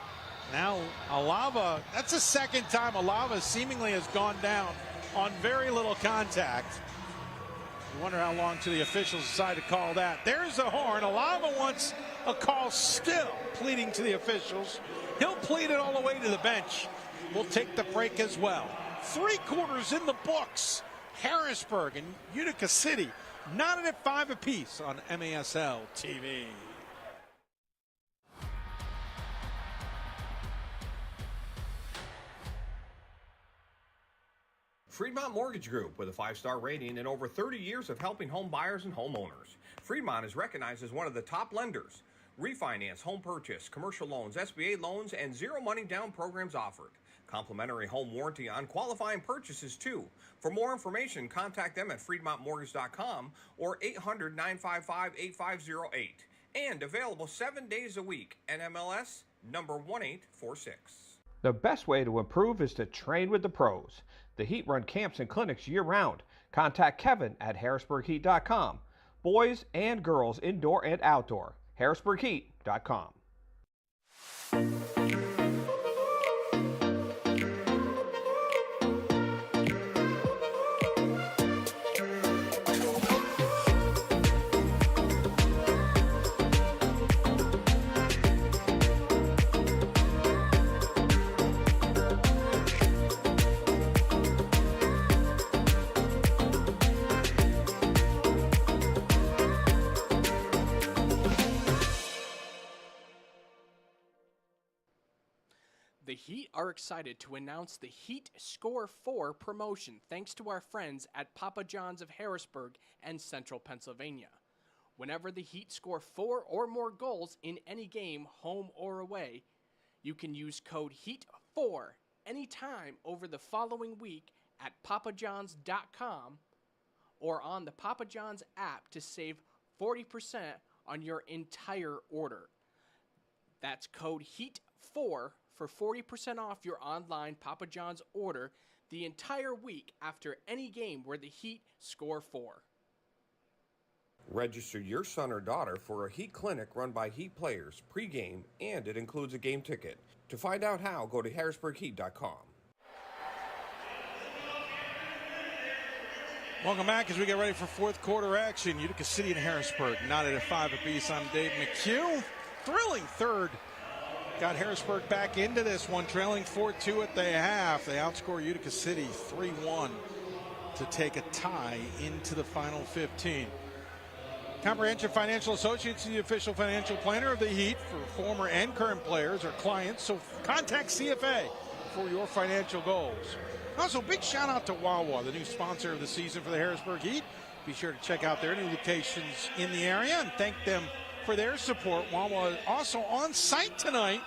Now Alava, that's the second time Alava seemingly has gone down on very little contact. You wonder how long till the officials decide to call that. There's the horn. Alava wants a call still, pleading to the officials. He'll plead it all the way to the bench. We'll take the break as well. 3 quarters in the books. Harrisburg and Utica City knotted at 5 apiece on MASL TV. Fremont Mortgage Group, with a 5-star rating and over 30 years of helping home buyers and homeowners. Fremont is recognized as one of the top lenders. Refinance, home purchase, commercial loans, SBA loans, and zero money down programs offered. Complimentary home warranty on qualifying purchases, too. For more information, contact them at FremontMortgage.com or 800-955-8508. And available 7 days a week. NMLS number 1846. The best way to improve is to train with the pros. The Heat run camps and clinics year-round. Contact Kevin at HARRISBURGHeat.com. Boys and girls indoor and outdoor. HARRISBURGHeat.com. The Heat are excited to announce the Heat Score 4 promotion thanks to our friends at Papa John's of Harrisburg and Central Pennsylvania. Whenever the Heat score 4 or more goals in any game, home or away, you can use code HEAT4 anytime over the following week at papajohns.com or on the Papa John's app to save 40% on your entire order. That's code HEAT4 for 40% off your online Papa John's order the entire week after any game where the Heat score 4. Register your son or daughter for a Heat clinic run by Heat players pregame, and it includes a game ticket. To find out how, go to HARRISBURGHeat.com. Welcome back as we get ready for fourth quarter action. Utica City and Harrisburg knotted at 5 apiece. I'm Dave McHugh. Thrilling third. Got Harrisburg back into this one, trailing 4-2 at the half. They outscore Utica City 3-1 to take a tie into the final 15. Comprehensive Financial Associates is the official financial planner of the Heat for former and current players or clients, so contact CFA for your financial goals. Also, big shout out to Wawa, the new sponsor of the season for the Harrisburg Heat. Be sure to check out their new locations in the area and thank them for their support. Wawa is also on site tonight.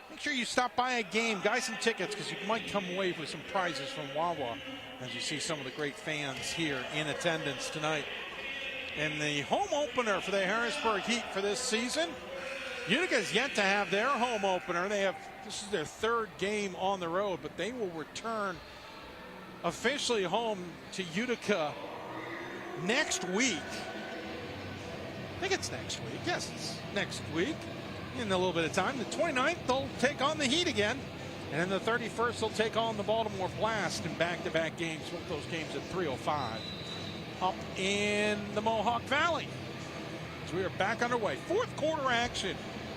Make sure you stop by a game, buy some tickets, because you might come away with some prizes from Wawa as you see some of the great fans here in attendance tonight. And the home opener for the Harrisburg Heat for this season, Utica has yet to have their home opener. This is their third game on the road, but they will return officially home to Utica next week. I think it's next week. Yes, it's next week. In a little bit of time. The 29th, they'll take on the Heat again. And then the 31st, they'll take on the Baltimore Blast in back-to-back games. Both those games at 3:05 up in the Mohawk Valley. So we are back underway. Fourth quarter action.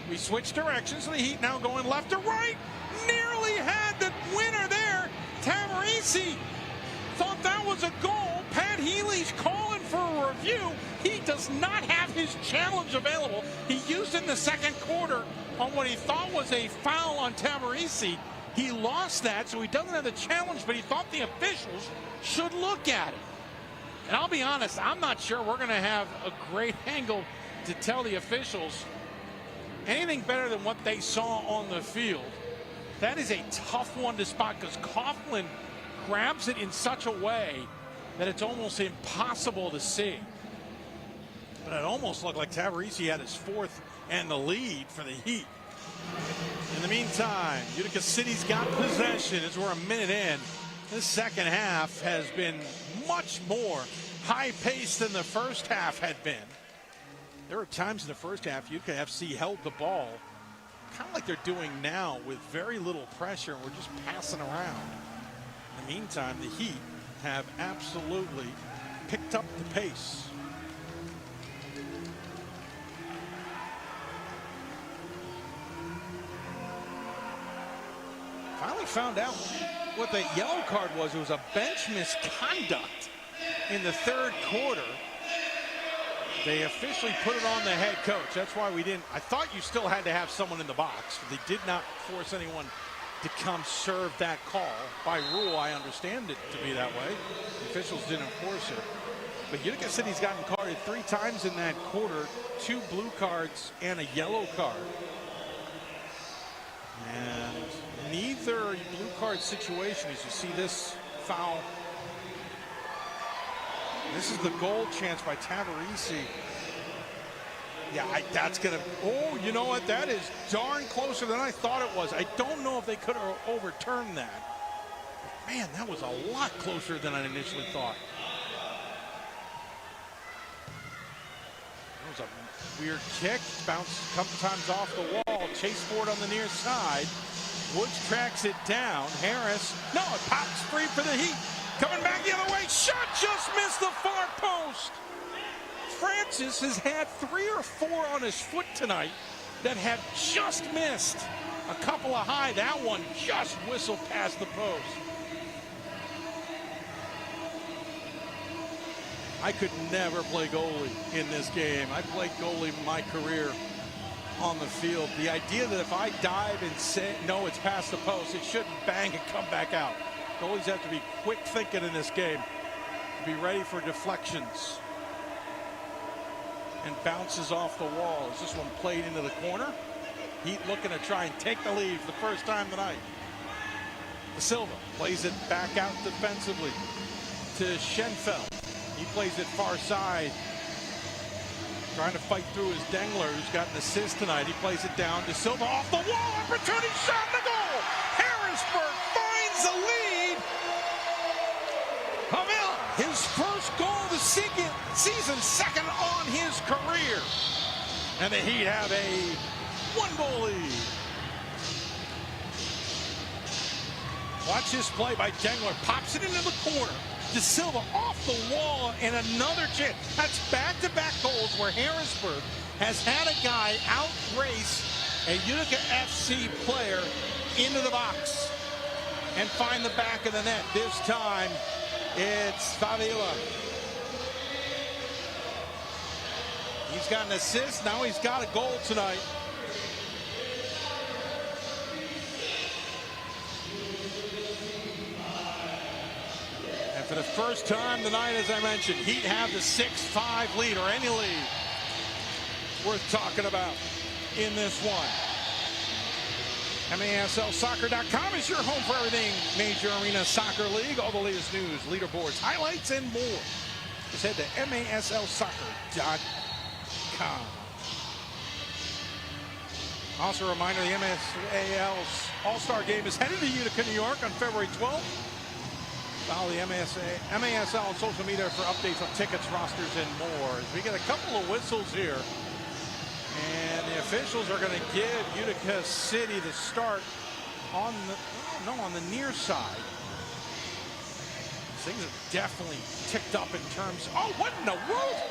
We switch directions. The Heat now going left to right. Nearly had the winner there. Tamarisi thought that was a goal. Pat Healy's calling for a review. He does not have his challenge available. He used it in the second quarter on what he thought was a foul on Tamarisi. He lost that, so he doesn't have the challenge, but he thought the officials should look at it. And I'll be honest, I'm not sure we're going to have a great angle to tell the officials anything better than what they saw on the field. That is a tough one to spot because Coughlin grabs it in such a way that it's almost impossible to see. But it almost looked like Tavarese had his fourth and the lead for the Heat. In the meantime, Utica City's got possession as we're a minute in. This second half has been much more high-paced than the first half had been. There were times in the first half Utica FC held the ball, kind of like they're doing now, with very little pressure, and we're just passing around. In the meantime, the Heat have absolutely picked up the pace. Finally found out what the yellow card was. It was a bench misconduct in the third quarter. They officially put it on the head coach. That's why we didn't. I thought you still had to have someone in the box. They did not force anyone to come serve that call. By rule, I understand it to be that way. The officials didn't enforce it. But Utica City's gotten carded 3 times in that quarter, 2 blue cards and a yellow card. And neither blue card situation, as you see this foul. This is the goal chance by Tavarese. Yeah, that's going to, oh, you know what? That is darn closer than I thought it was. I don't know if they could have overturned that. Man, that was a lot closer than I initially thought. a weird kick. Bounced a couple times off the wall. Chase Ford on the near side. Woods tracks it down. Harris, no, it pops free for the Heat. Coming back the other way. Shot just missed the far post. Francis has had 3 or 4 on his foot tonight that have just missed. A couple of high. That one just whistled past the post. I could never play goalie in this game. I played goalie my career on the field. The idea that if I dive and say, no, it's past the post, it shouldn't bang and come back out. Goalies have to be quick thinking in this game. Be ready for deflections. And bounces off the wall. Is this one played into the corner? Heat looking to try and take the lead for the first time tonight. De Silva plays it back out defensively to Schenfeld. He plays it far side. Trying to fight through his Dengler, who's got an assist tonight. He plays it down. De Silva off the wall. Opportunity shot in the goal. Harrisburg finds the lead. Havila, his first goal of the season, second on his career. And the Heat have a 1-goal lead. Watch this play by Dengler. Pops it into the corner. De Silva off the wall and another chance. That's back-to-back goals where Harrisburg has had a guy outrace a Utica FC player into the box and find the back of the net. This time, it's Favila. He's got an assist. Now he's got a goal tonight. For the first time tonight, as I mentioned, Heat have the 6-5 lead, or any lead worth talking about in this one. MASLsoccer.com is your home for everything Major Arena Soccer League. All the latest news, leaderboards, highlights, and more. Just head to MASLsoccer.com. Also a reminder, the MASL's All-Star Game is headed to Utica, New York on February 12th. Follow the MASL on social media for updates on tickets, rosters, and more. As we get a couple of whistles here, and the officials are going to give Utica City the start on the near side. Things have definitely ticked up in terms. Oh, what in the world?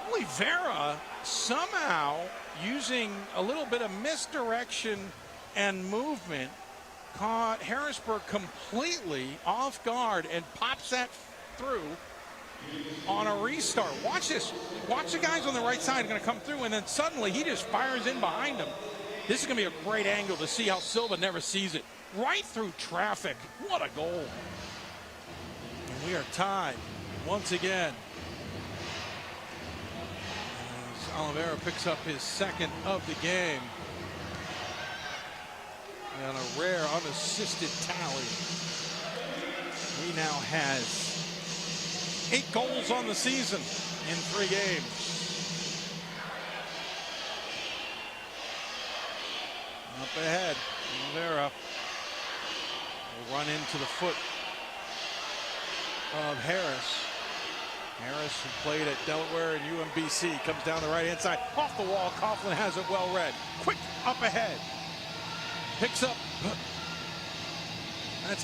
Oliveira somehow using a little bit of misdirection and movement caught Harrisburg completely off guard and pops that through on a restart. Watch this. Watch the guys on the right side are going to come through, and then suddenly he just fires in behind them. This is going to be a great angle to see how Silva never sees it. Right through traffic. What a goal. And we are tied once again. As Oliveira picks up his second of the game. And a rare unassisted tally. He now has 8 goals on the season in 3 games. Up ahead, Oliveira will run into the foot of Harris. Harris, who played at Delaware and UMBC, comes down the right-hand side. Off the wall, Coughlin has it well read. Quick up ahead. Picks up, that's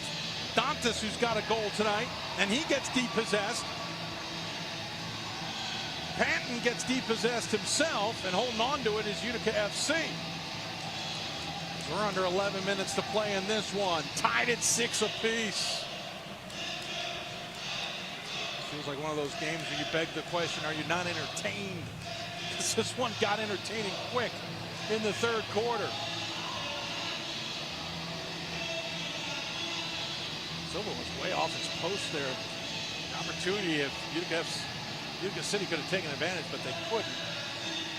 Dantas, who's got a goal tonight, and he gets depossessed. Patton gets depossessed himself, and holding on to it is Utica FC. We're under 11 minutes to play in this one, tied at 6 apiece. Feels like one of those games where you beg the question, are you not entertained? Because this one got entertaining quick in the 3rd quarter. Silva was way off his post there. An opportunity if Utica City could have taken advantage, but they couldn't.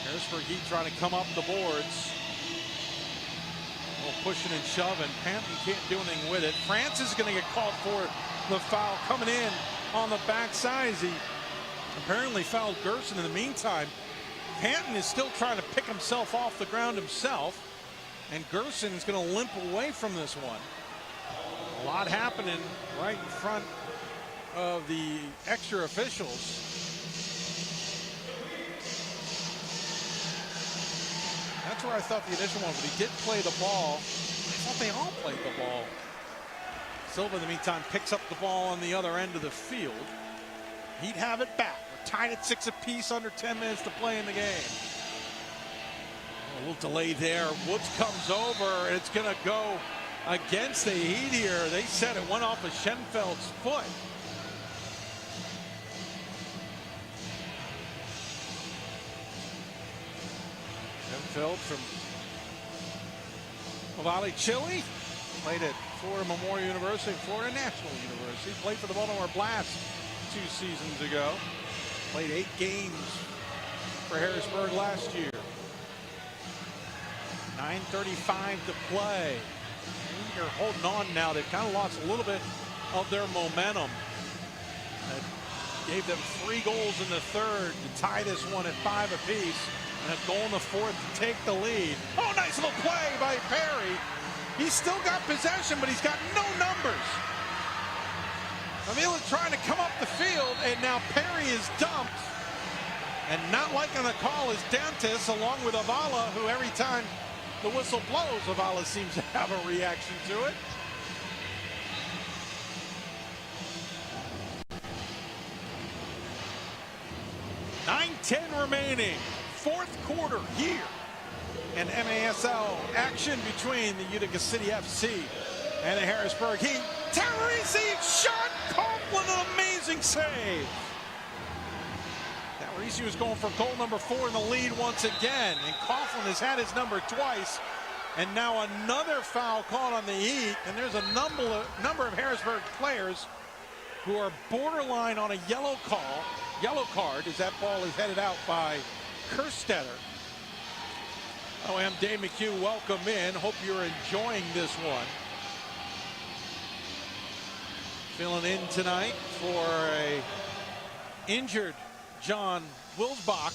Harrisburg Heat trying to come up the boards. A little pushing and shoving. Panton can't do anything with it. Francis is going to get called for the foul coming in on the backside as he apparently fouled Gerson in the meantime. Panton is still trying to pick himself off the ground himself, and Gerson is going to limp away from this one. A lot happening right in front of the extra officials. That's where I thought the initial one, but he did play the ball. I thought they all played the ball. Silva, in the meantime, picks up the ball on the other end of the field. He'd have it back. We're tied at 6 apiece, under 10 minutes to play in the game. A little delay there. Woods comes over, and it's going to go against the Heat here. They said it went off of Schenfeld's foot. Schenfeld from Valley, Chile. Played at Florida Memorial University, Florida National University. Played for the Baltimore Blast 2 seasons ago. Played 8 games for Harrisburg last year. 9:35 to play. They're holding on now. They've kind of lost a little bit of their momentum. That gave them 3 goals in the third to tie this one at 5 apiece. And a goal in the fourth to take the lead. Oh, nice little play by Perry. He's still got possession, but he's got no numbers. Avila trying to come up the field, and now Perry is dumped. And not liking the call is Dantas, along with Avala, who every time the whistle blows, Avala seems to have a reaction to it. $9:10 remaining. 4th quarter here. And MASL action between the Utica City FC and the Harrisburg Heat. Teresi shot, Coughlin, an amazing save. Teresi was going for goal number 4 in the lead once again, and Coughlin has had his number twice. And now another foul called on the Heat, and there's a number of Harrisburg players who are borderline on a yellow card as that ball is headed out by Kerstetter. Oh, I'm Dave McHugh. Welcome in. Hope you're enjoying this one. Filling in tonight for a injured John Wilsbach.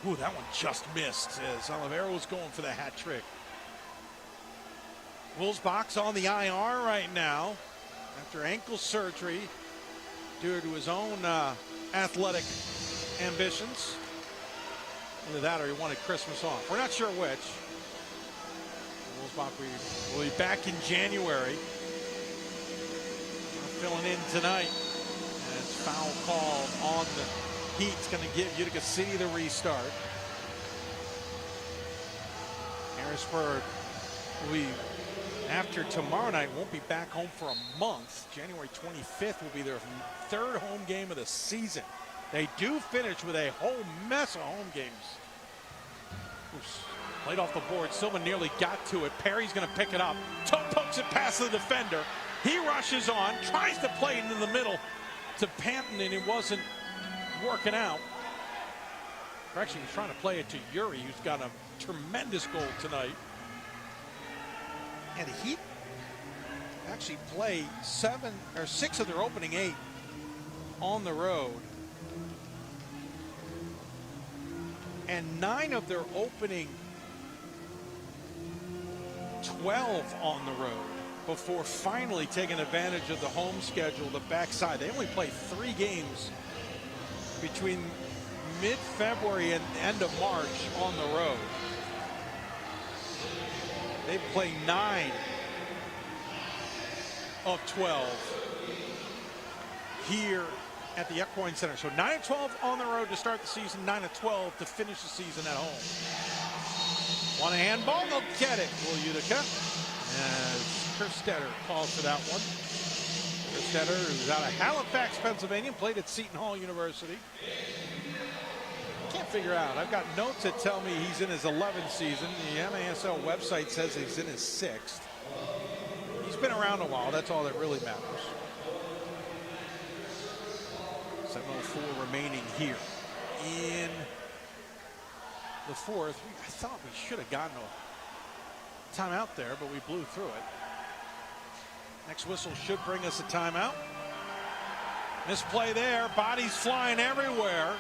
Ooh, that one just missed as Olivero was going for the hat trick. Wilsbach's on the IR right now after ankle surgery due to his own athletic ambitions. Either that or he wanted Christmas off. We're not sure which. Wilsbach will be back in January. Filling in tonight. And it's foul call on the Heat. It's going to give Utica City the restart. Harrisburg will be, after tomorrow night, won't be back home for a month. January 25th will be their 3rd home game of the season. They do finish with a whole mess of home games. Oops. Played off the board. Silva nearly got to it. Perry's going to pick it up. Toe pokes it past the defender. He rushes on, tries to play it into the middle to Panton, and it wasn't working out. Actually, he was trying to play it to Yuri, who's got a tremendous goal tonight. And the Heat actually play 6 of their opening 8 on the road. And 9 of their opening 12 on the road before finally taking advantage of the home schedule, the backside. They only played 3 games between mid-February and end of March on the road. They play 9 of 12 here at the Equine Center. So 9 of 12 on the road to start the season, 9 of 12 to finish the season at home. Want a handball? They'll get it, will Utica. As Kerstetter calls for that one. Kerstetter, who's out of Halifax, Pennsylvania, played at Seton Hall University. Can't figure out. I've got notes that tell me he's in his 11th season. The MASL website says he's in his 6th. He's been around a while. That's all that really matters. 7:04 remaining here in the 4th. I thought we should have gotten a timeout there, but we blew through it. Next whistle should bring us a timeout. Misplay there. Bodies flying everywhere.